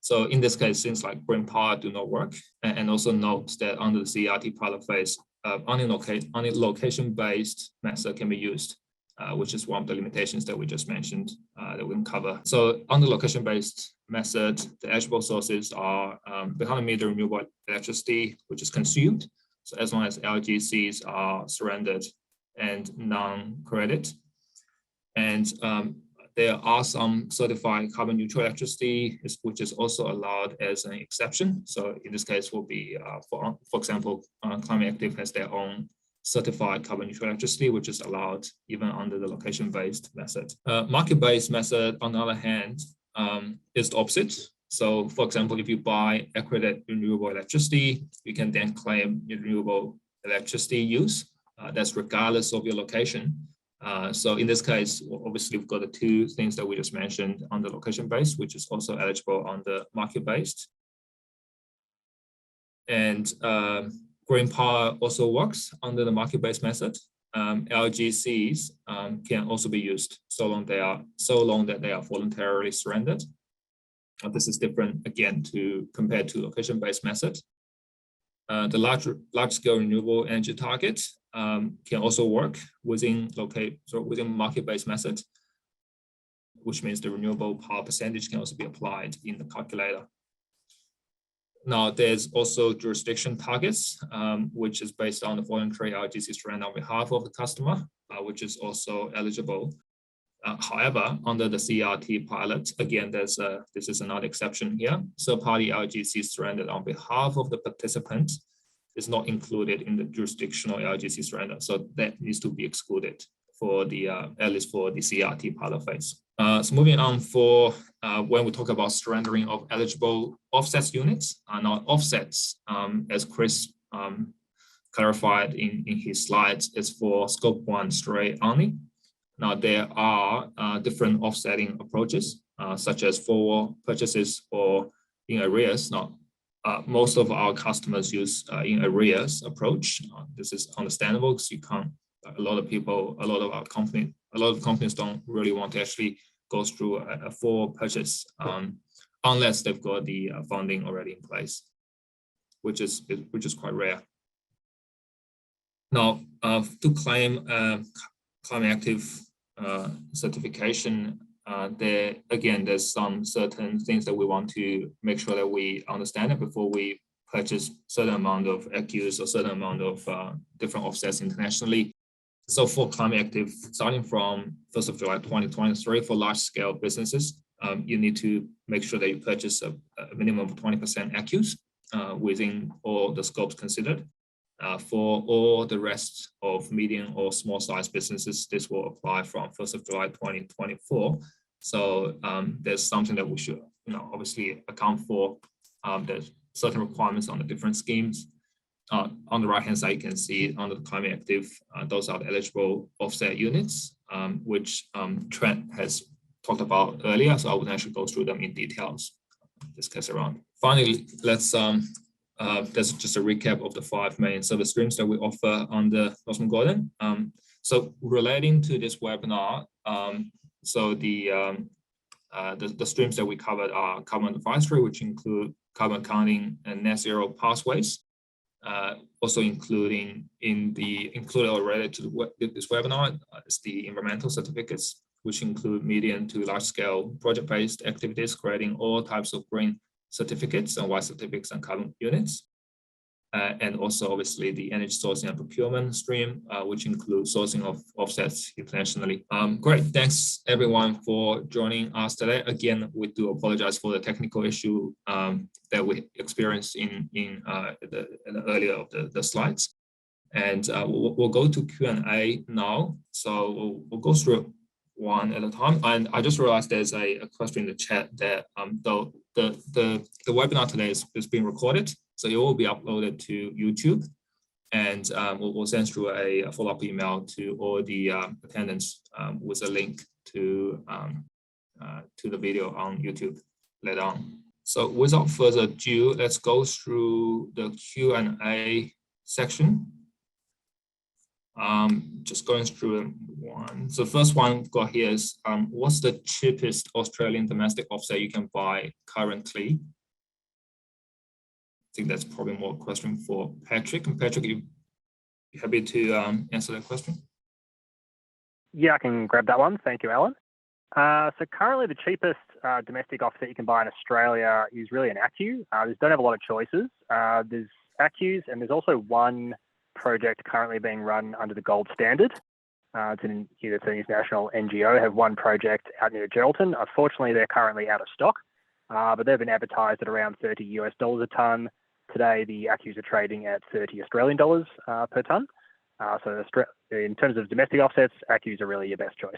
So in this case, things like green power do not work. And also note that under the CERT pilot phase, only location-based method can be used, which is one of the limitations that we just mentioned that we can cover. So on the location-based method, the eligible sources are behind-the-meter renewable electricity, which is consumed. So as long as LGCs are surrendered and non-credit. And there are some certified carbon neutral electricity, which is also allowed as an exception. So in this case will be, for example, Climate Active has their own certified carbon neutral electricity, which is allowed even under the location-based method. Market-based method, on the other hand, is the opposite. So for example, if you buy accredited renewable electricity, you can then claim your renewable electricity use. That's regardless of your location. So in this case, obviously we've got the two things that we just mentioned on the location-based, which is also eligible on the market-based. And green power also works under the market-based method. LGCs can also be used so long that they are voluntarily surrendered. This is different again compared to location-based method. The large-scale renewable energy target can also work within market-based method, which means the renewable power percentage can also be applied in the calculator. Now, there's also jurisdiction targets, which is based on the voluntary LGC surrender on behalf of the customer, which is also eligible. However, under the CERT pilot, again, this is another exception here. Third-party LGC surrendered on behalf of the participant is not included in the jurisdictional LGC surrender, so that needs to be excluded for the at least for the CERT pilot phase. So moving on for when we talk about surrendering of eligible offsets units, now offsets, as Chris clarified in his slides, is for scope 1 straight only. Now, there are different offsetting approaches, such as forward purchases or in arrears. Now, most of our customers use in arrears approach. This is understandable because you can't. A lot of companies don't really want to actually go through a forward purchase unless they've got the funding already in place, which is quite rare. Now, to claim Climate Active certification, there's some certain things that we want to make sure that we understand it before we purchase certain amount of ACCUs or certain amount of different offsets internationally. So for Climate Active, starting from 1st of July 2023, for large scale businesses, you need to make sure that you purchase a minimum of 20% ACCUs within all the scopes considered. For all the rest of medium or small size businesses, this will apply from 1st of July 2024. So there's something that we should, obviously account for. There's certain requirements on the different schemes. On the right-hand side, you can see under the Climate Active, those are the eligible offset units, which Trent has talked about earlier. So I would actually go through them in details this case around. Finally, let's there's just a recap of the 5 main service streams that we offer under Northmore Gordon. So relating to this webinar, so the streams that we covered are carbon advisory, which include carbon accounting and net zero pathways. Also included already to this webinar is the environmental certificates, which include medium to large scale project-based activities, creating all types of green certificates and white certificates and carbon units. And also obviously the energy sourcing and procurement stream, which includes sourcing of offsets internationally. Great, thanks everyone for joining us today. Again, we do apologize for the technical issue that we experienced in the earlier of the slides. And we'll go to Q&A now. So we'll go through one at a time. And I just realized there's a question in the chat that the webinar today is being recorded. So it will be uploaded to YouTube. And we'll send through a follow-up email to all the attendants with a link to the video on YouTube later on. So without further ado, let's go through the Q&A section. Just going through one. So first one we've got here is, what's the cheapest Australian domestic offset you can buy currently? I think that's probably more a question for Patrick. And Patrick, you happy to answer that question? Yeah, I can grab that one. Thank you, Alan. So currently the cheapest domestic offset you can buy in Australia is really an ACCU. They don't have a lot of choices. There's ACCUs, and there's also one project currently being run under the gold standard. It's an international NGO, have one project out near Geraldton. Unfortunately, they're currently out of stock, but they've been advertised at around $30 US a tonne. Today, the ACCUs are trading at 30 Australian dollars per tonne. So in terms of domestic offsets, ACCUs are really your best choice.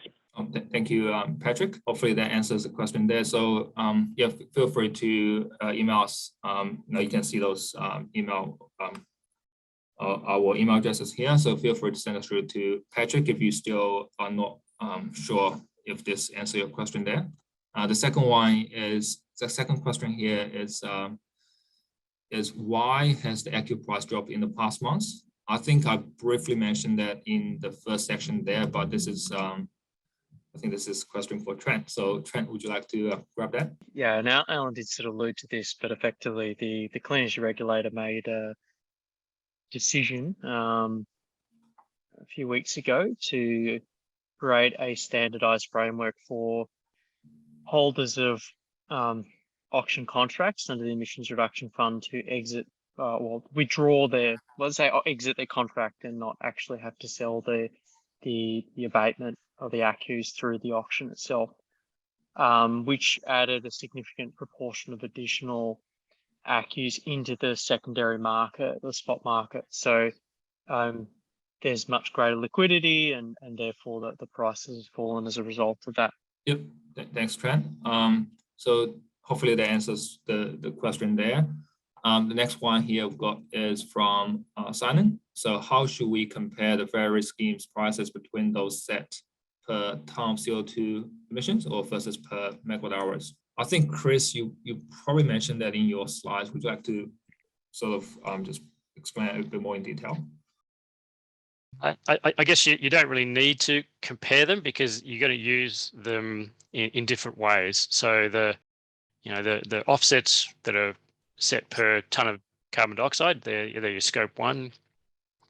Thank you, Patrick. Hopefully that answers the question there. So yeah, feel free to email us. You can see those email our email addresses here. So feel free to send us through to Patrick if you still are not sure if this answers your question there. The second question here is why has the ACCU price dropped in the past months? I think I briefly mentioned that in the first section there, but this is, I think this is a question for Trent. So Trent, would you like to grab that? Yeah, now Alan did sort of allude to this, but effectively the Clean Energy Regulator made a decision a few weeks ago to create a standardized framework for holders of auction contracts under the Emissions Reduction Fund to exit withdraw exit their contract and not actually have to sell the abatement of the ACCUs through the auction itself, which added a significant proportion of additional ACCUs into the secondary market, the spot market. So there's much greater liquidity and therefore the price has fallen as a result of that. Yep, thanks, Trent. So hopefully that answers the question there. The next one here we've got is from Simon. So how should we compare the various schemes prices between those set per ton of CO2 emissions or versus per megawatt hours? I think, Chris, you probably mentioned that in your slides. Would you like to sort of just explain it a bit more in detail? I guess you don't really need to compare them because you're going to use them in different ways. So the offsets that are set per ton of carbon dioxide, they're your scope 1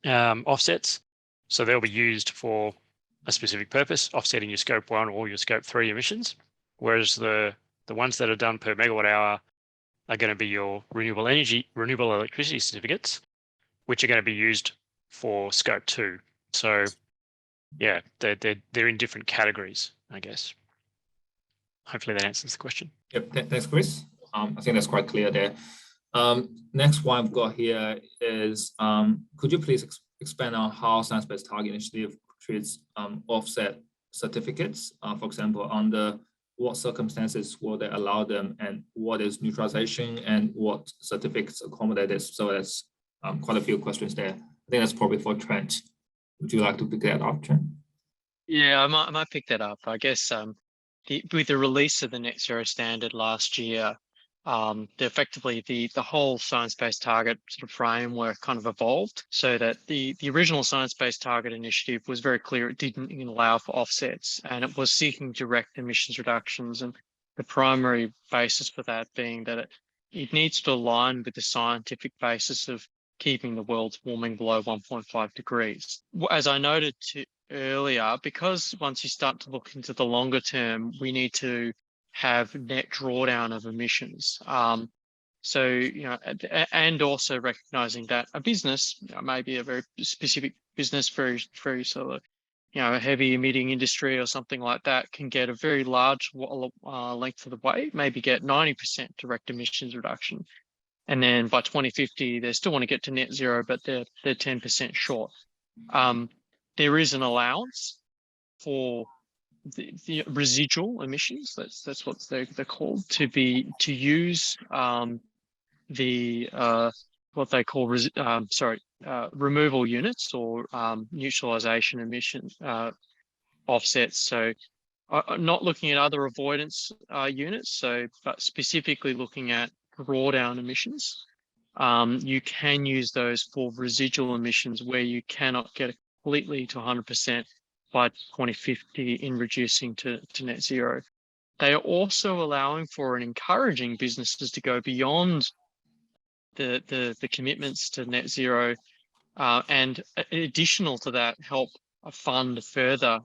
offsets. So they'll be used for a specific purpose, offsetting your scope 1 or your scope 3 emissions. Whereas the ones that are done per megawatt hour are going to be your renewable electricity certificates, which are going to be used for scope 2. So yeah, they're in different categories, I guess. Hopefully that answers the question. Yep, thanks, Chris. I think that's quite clear there. Next one I've got here is, could you please expand on how Science Based Target Initiative treats offset certificates? For example, under what circumstances will they allow them, and what is neutralization, and what certificates accommodate this? So that's quite a few questions there. I think that's probably for Trent. Would you like to pick that up, Trent? Yeah, I might pick that up. I guess with the release of the net zero standard last year, effectively the whole science-based target sort of framework kind of evolved, so that the original science-based target initiative was very clear. It didn't allow for offsets, and it was seeking direct emissions reductions, and the primary basis for that being that it needs to align with the scientific basis of keeping the world's warming below 1.5 degrees. As I noted earlier, because once you start to look into the longer term, we need to have net drawdown of emissions. So, and also recognizing that a business, maybe a very specific business, very sort of, a heavy emitting industry or something like that, can get a very large length of the way, maybe get 90% direct emissions reduction. And then by 2050, they still want to get to net zero, but they're 10% short. There is an allowance for the residual emissions. That's what they're called, to use what they call removal units or neutralization emission offsets. So not looking at other avoidance units, but specifically looking at drawdown emissions. You can use those for residual emissions where you cannot get completely to 100% by 2050 in reducing to net zero. They are also allowing for and encouraging businesses to go beyond the commitments to net zero, and additional to that, help fund further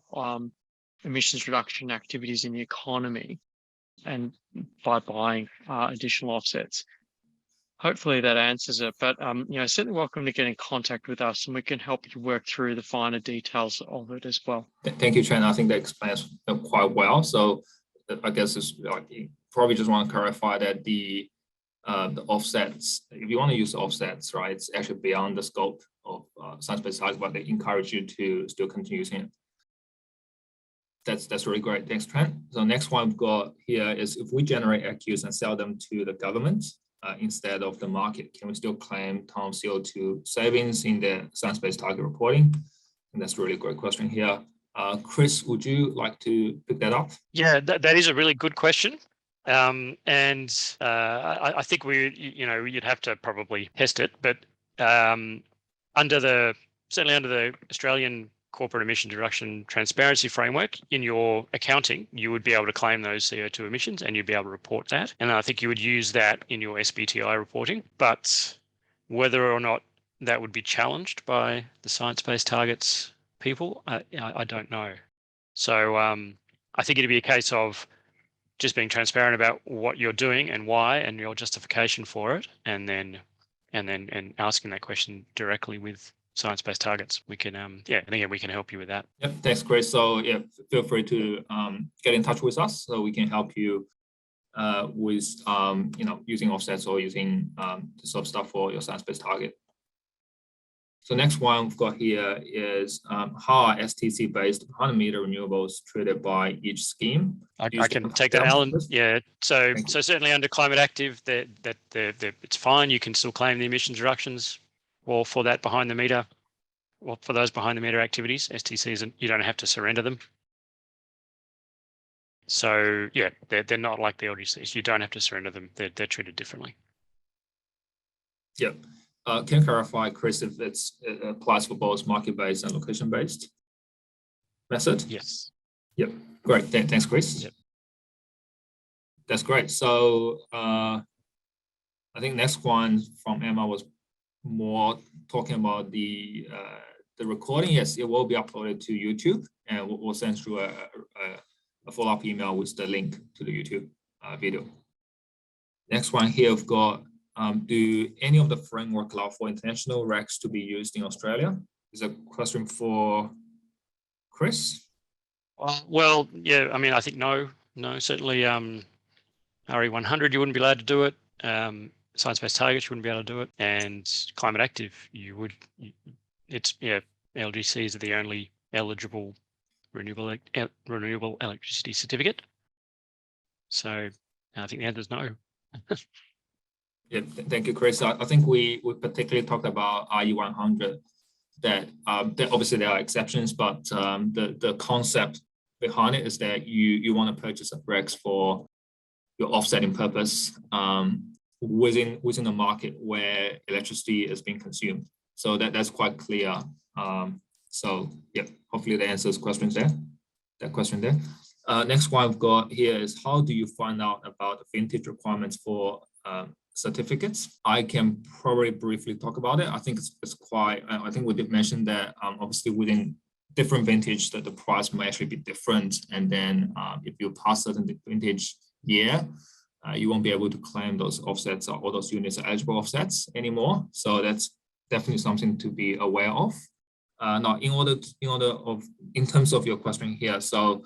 emissions reduction activities in the economy, and by buying additional offsets. Hopefully that answers it, but certainly welcome to get in contact with us, and we can help you work through the finer details of it as well. Thank you, Trent. I think that explains quite well. So I guess it's like, you probably just want to clarify that the offsets, if you want to use offsets, right, it's actually beyond the scope of science-based targets, but they encourage you to still continue using it. That's really great. Thanks, Trent. So next one we've got here is, if we generate ACCUs and sell them to the government instead of the market, can we still claim ton of CO2 savings in the science-based target reporting? And that's really a great question here. Chris, would you like to pick that up? Yeah, that is a really good question. I think you'd have to probably test it, but certainly under the Australian Corporate Emissions Reduction Transparency Framework, in your accounting, you would be able to claim those CO2 emissions and you'd be able to report that. And I think you would use that in your SBTI reporting. But whether or not that would be challenged by the science-based targets people, I don't know. So I think it'd be a case of just being transparent about what you're doing and why, and your justification for it, and asking that question directly with science-based targets. We can, and again, we can help you with that. Yep, thanks, Chris. So yeah, feel free to get in touch with us so we can help you with using offsets or using the sort of stuff for your science-based target. So next one we've got here is how are STC-based behind-the-meter renewables treated by each scheme? I can take that, Alan. Yeah. So certainly under climate active, that it's fine. You can still claim the emissions reductions, or for that behind the meter, or for those behind the meter activities, STCs, and you don't have to surrender them. So yeah, they're not like the LGCs. You don't have to surrender them. They're treated differently. Yep. Can you clarify, Chris, if it applies for both market-based and location-based method? Yes. Yep. Great. Thanks, Chris. Yep. That's great. So I think next one from Emma was more talking about the recording. Yes, it will be uploaded to YouTube, and we'll send through a follow-up email with the link to the YouTube video. Next one here, we've got, do any of the framework allow for international RECs to be used in Australia? Is a question for Chris. Well, yeah, I mean, I think no, certainly RE100, you wouldn't be allowed to do it. Science-based targets, you wouldn't be able to do it. And climate active, you would. LGCs are the only eligible renewable electricity certificate. So I think the answer is no. Yeah, thank you, Chris. I think we particularly talked about RE100, that obviously there are exceptions, but the concept behind it is that you want to purchase RECs for your offsetting purpose within the market where electricity is being consumed. So that's quite clear. So yeah, hopefully that answers questions there. That question there. Next one I've got here is, how do you find out about the vintage requirements for certificates? I can probably briefly talk about it. I think it's quite, I think we did mention that obviously within different vintage that the price may actually be different. And then if you pass certain vintage year, you won't be able to claim those offsets or those units are eligible offsets anymore. So that's definitely something to be aware of. Now, in terms of your question here, so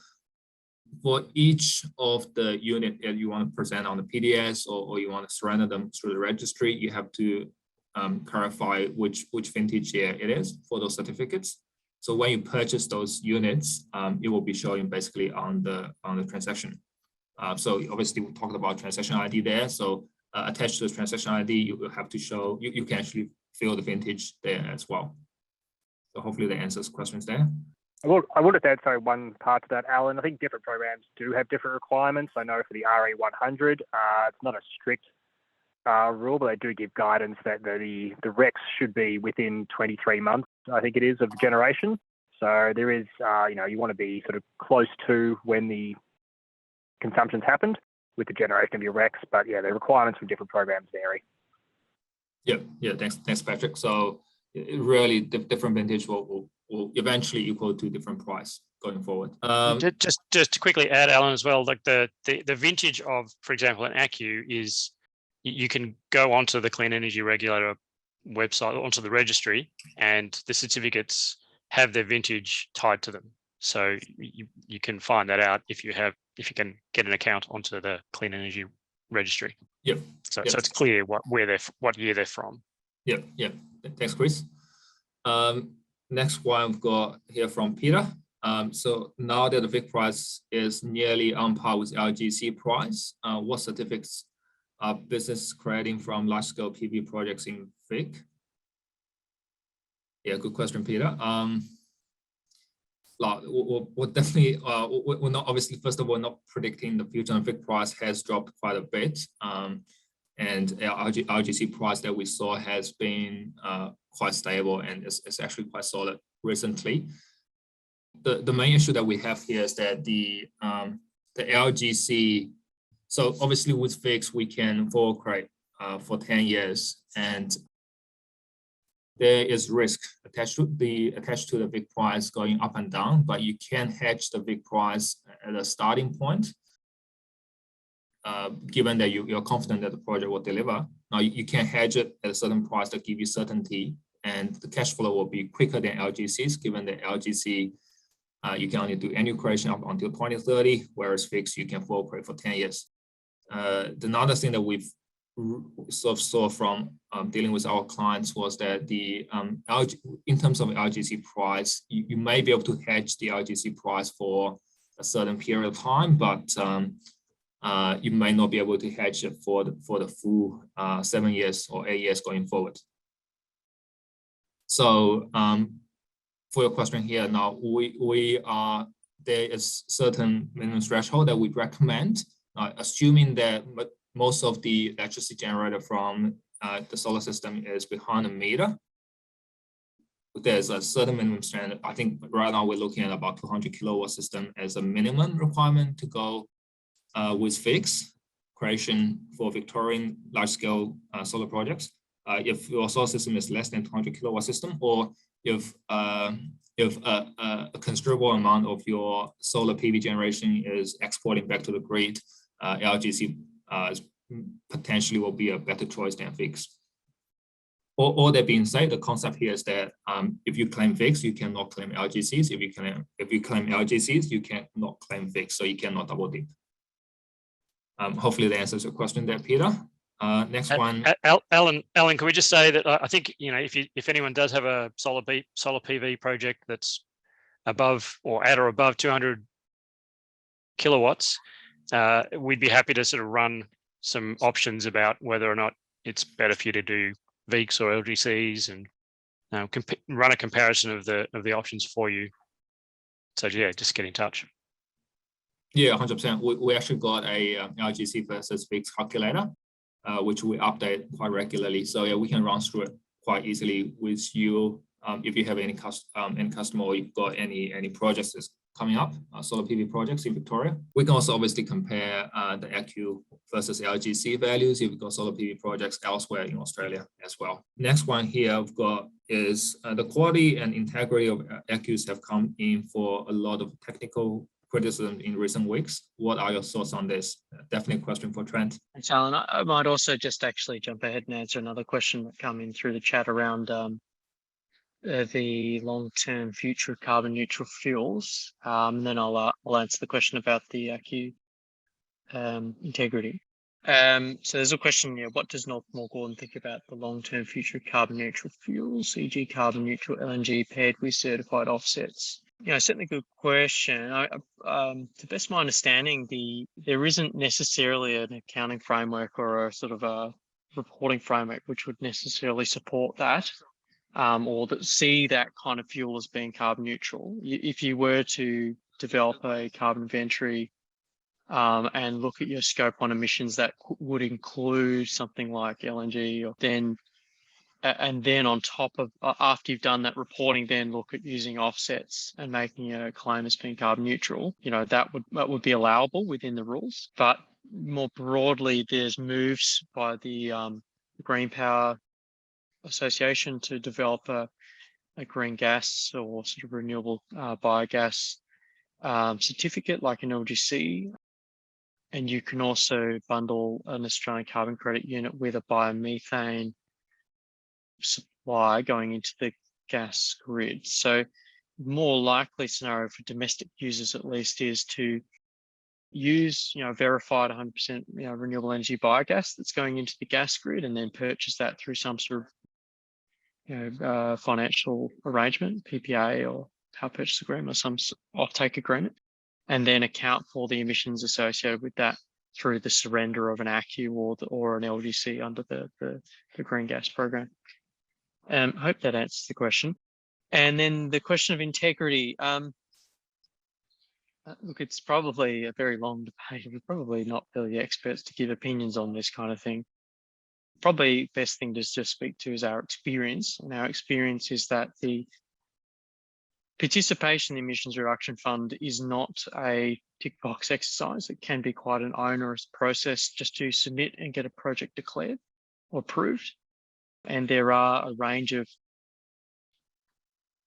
for each of the unit that you want to present on the PDS or you want to surrender them through the registry, you have to clarify which vintage year it is for those certificates. So when you purchase those units, it will be showing basically on the transaction. So obviously we talked about transaction ID there. So attached to the transaction ID, you will have to show, you can actually fill the vintage there as well. So hopefully that answers questions there. I would have add one part to that, Alan. I think different programs do have different requirements. I know for the RE100, it's not a strict rule, but they do give guidance that the RECs should be within 23 months, I think it is, of generation. So there is, you want to be sort of close to when the consumption's happened with the generation of your RECs. But yeah, the requirements for different programs vary. Yeah. Thanks, Patrick. So really, different vintage will eventually equal to different price going forward. Just to quickly add, Alan, as well, like the vintage of, for example, an ACCU is, you can go onto the Clean Energy Regulator website, onto the registry, and the certificates have their vintage tied to them. So you can find that out if you can get an account onto the Clean Energy Registry. Yep. So it's clear what year they're from. Yep. Thanks, Chris. Next one we've got here from Peter. So now that the VIC price is nearly on par with LGC price, what certificates are business creating from large-scale PV projects in VIC? Yeah, good question, Peter. We're definitely, we're not, obviously, first of all, not predicting the future. The VIC price has dropped quite a bit. And our RGC price that we saw has been quite stable, and it's actually quite solid recently. The main issue that we have here is that the LGC, so obviously with VICs, we can forward create for 10 years, and there is risk attached to the VIC price going up and down, but you can hedge the VIC price at a starting point, given that you're confident that the project will deliver. Now you can hedge it at a certain price to give you certainty, and the cash flow will be quicker than LGCs, given that LGC, you can only do annual creation up until 2030, whereas VICs, you can forward create for 10 years. Another thing that we've sort of saw from dealing with our clients was that in terms of LGC price, you may be able to hedge the LGC price for a certain period of time, but you may not be able to hedge it for the full 7 years or 8 years going forward. So for your question here, now there is certain minimum threshold that we recommend, assuming that most of the electricity generated from the solar system is behind a meter. There's a certain minimum standard. I think right now we're looking at about 200 kilowatt system as a minimum requirement to go with VICs creation for Victorian large-scale solar projects. If your solar system is less than 200 kilowatt system, or if a considerable amount of your solar PV generation is exporting back to the grid, LGC potentially will be a better choice than VICs. All that being said, the concept here is that if you claim VICs, you cannot claim LGCs. If you claim LGCs, you cannot claim VICs, so you cannot double dip. Hopefully that answers your question there, Peter. Next one. Alan, can we just say that I think, if anyone does have a solar PV project that's above or at or above 200 kilowatts, we'd be happy to sort of run some options about whether or not it's better for you to do VICs or LGCs, and run a comparison of the options for you. So yeah, just get in touch. Yeah, 100%. We actually got a LGC versus VICs calculator, which we update quite regularly. So yeah, we can run through it quite easily with you. If you have any customer, or you've got any projects that's coming up, solar PV projects in Victoria. We can also obviously compare the ACCU versus LGC values if you've got solar PV projects elsewhere in Australia as well. Next one here I've got is the quality and integrity of ACCUs have come in for a lot of technical criticism in recent weeks. What are your thoughts on this? Definitely a question for Trent. Thanks, Alan. I might also just actually jump ahead and answer another question that came in through the chat around the long-term future of carbon neutral fuels, and then I'll answer the question about the ACCU integrity. So there's a question here: what does Northmore Gordon think about the long-term future of carbon neutral fuels, e.g., carbon neutral LNG paired with certified offsets? Certainly a good question. To the best of my understanding, there isn't necessarily an accounting framework or a sort of a reporting framework which would necessarily support that, or that see that kind of fuel as being carbon neutral. If you were to develop a carbon inventory and look at your scope 1 emissions, that would include something like LNG, and then on top of, after you've done that reporting, then look at using offsets and making a claim as being carbon neutral. That would be allowable within the rules. But more broadly, there's moves by the Green Power Association to develop a green gas or sort of renewable biogas certificate like an LGC. And you can also bundle an Australian carbon credit unit with a biomethane supply going into the gas grid. So more likely scenario for domestic users at least is to use verified 100% renewable energy biogas that's going into the gas grid, and then purchase that through some sort of financial arrangement, PPA or power purchase agreement or some offtake agreement, and then account for the emissions associated with that through the surrender of an ACCU or an LGC under the green gas program. I hope that answers the question. And then the question of integrity. Look, it's probably a very long debate. We're probably not really experts to give opinions on this kind of thing. Probably best thing to just speak to is our experience. And our experience is that the participation in the Emissions Reduction Fund is not a tick box exercise. It can be quite an onerous process just to submit and get a project declared or approved. And there are a range of,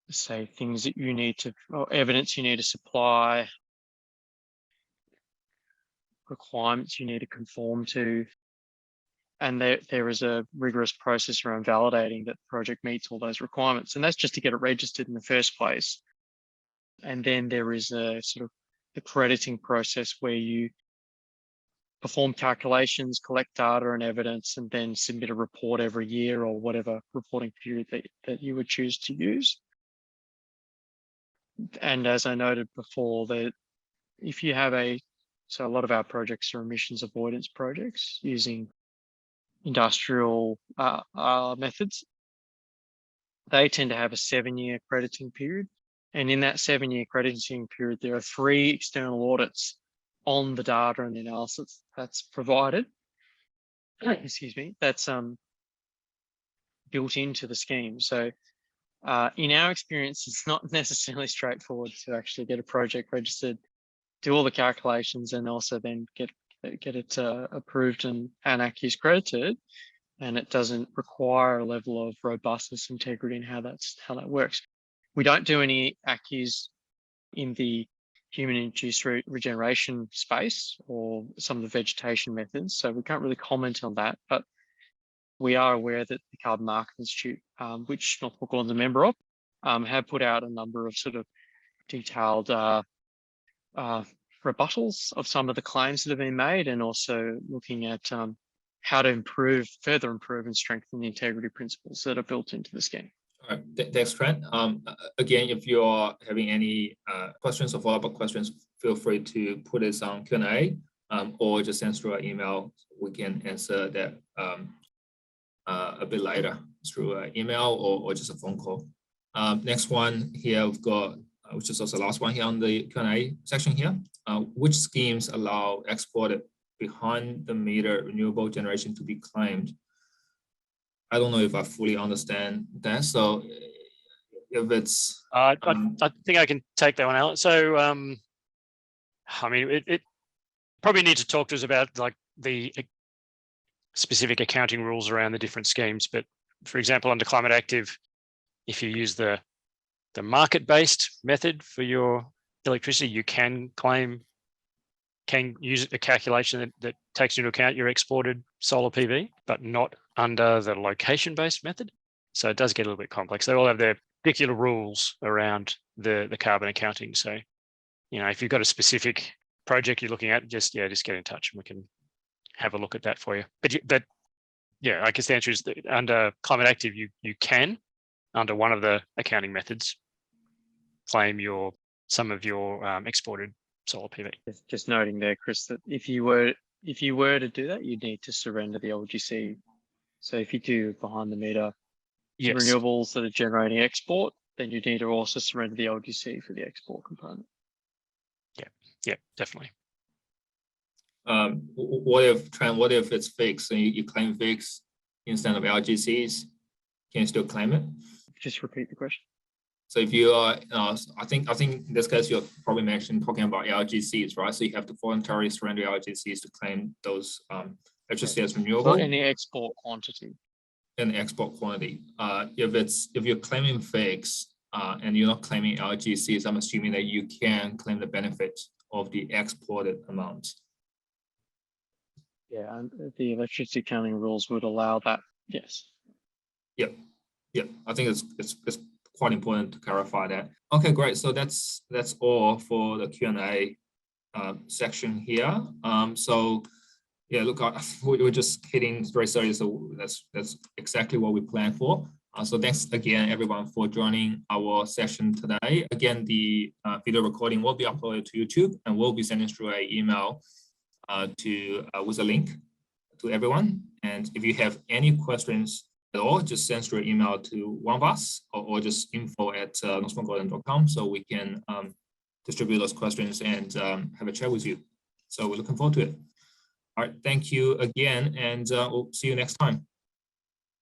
say, things that you need to, or evidence you need to supply, requirements you need to conform to. And there is a rigorous process around validating that the project meets all those requirements. And that's just to get it registered in the first place. And then there is a sort of accrediting process where you perform calculations, collect data and evidence, and then submit a report every year or whatever reporting period that you would choose to use. And as I noted before, that if you have so a lot of our projects are emissions avoidance projects using industrial methods. They tend to have a 7-year crediting period. And in that 7-year crediting period, there are 3 external audits on the data and the analysis that's provided. Excuse me, that's built into the scheme. So in our experience, it's not necessarily straightforward to actually get a project registered, do all the calculations, and also then get it approved and ACCUs credited. And it doesn't require a level of robustness, integrity, and how that works. We don't do any ACCUs in the human-induced regeneration space or some of the vegetation methods, so we can't really comment on that. But we are aware that the Carbon Market Institute, which Northmore Gordon's a member of, have put out a number of sort of detailed rebuttals of some of the claims that have been made, and also looking at how to further improve and strengthen the integrity principles that are built into the scheme. All right, thanks, Trent. Again, if you are having any questions or follow-up questions, feel free to put this on Q&A or just send through an email. We can answer that a bit later through an email or just a phone call. Next one here we've got, which is also the last one here on the Q&A section here. Which schemes allow exported behind the meter renewable generation to be claimed? I don't know if I fully understand that. So if it's... I think I can take that one, Alan. So, I mean, it probably need to talk to us about like the specific accounting rules around the different schemes. But for example, under Climate Active, if you use the market-based method for your electricity, you can use a calculation that takes into account your exported solar PV, but not under the location-based method. So it does get a little bit complex. They all have their particular rules around the carbon accounting. So, if you've got a specific project you're looking at, just get in touch and we can have a look at that for you. But yeah, I guess the answer is that under Climate Active, you can, under one of the accounting methods, claim some of your exported solar PV. Just noting there, Chris, that if you were to do that, you'd need to surrender the LGC. So if you do behind the meter renewables that are generating export, then you need to also surrender the LGC for the export component. Yeah, definitely. What if it's fixed and you claim fixed instead of LGCs? Can you still claim it? Just repeat the question. So if you are, I think in this case you're probably talking about LGCs, right? So you have to voluntarily surrender LGCs to claim those electricity as renewable. For any export quantity. And export quantity. If you're claiming fixed and you're not claiming LGCs, I'm assuming that you can claim the benefit of the exported amount. Yeah, and the electricity accounting rules would allow that. Yes. Yeah. I think it's quite important to clarify that. Okay, great. So that's all for the Q&A section here. So yeah, look, we're just hitting 3:30, so that's exactly what we planned for. So thanks again, everyone, for joining our session today. Again, the video recording will be uploaded to YouTube and we'll be sending through an email with a link to everyone. And if you have any questions at all, just send through an email to one of us or just info@northmoregordon.com so we can distribute those questions and have a chat with you. So we're looking forward to it. All right, thank you again, and we'll see you next time.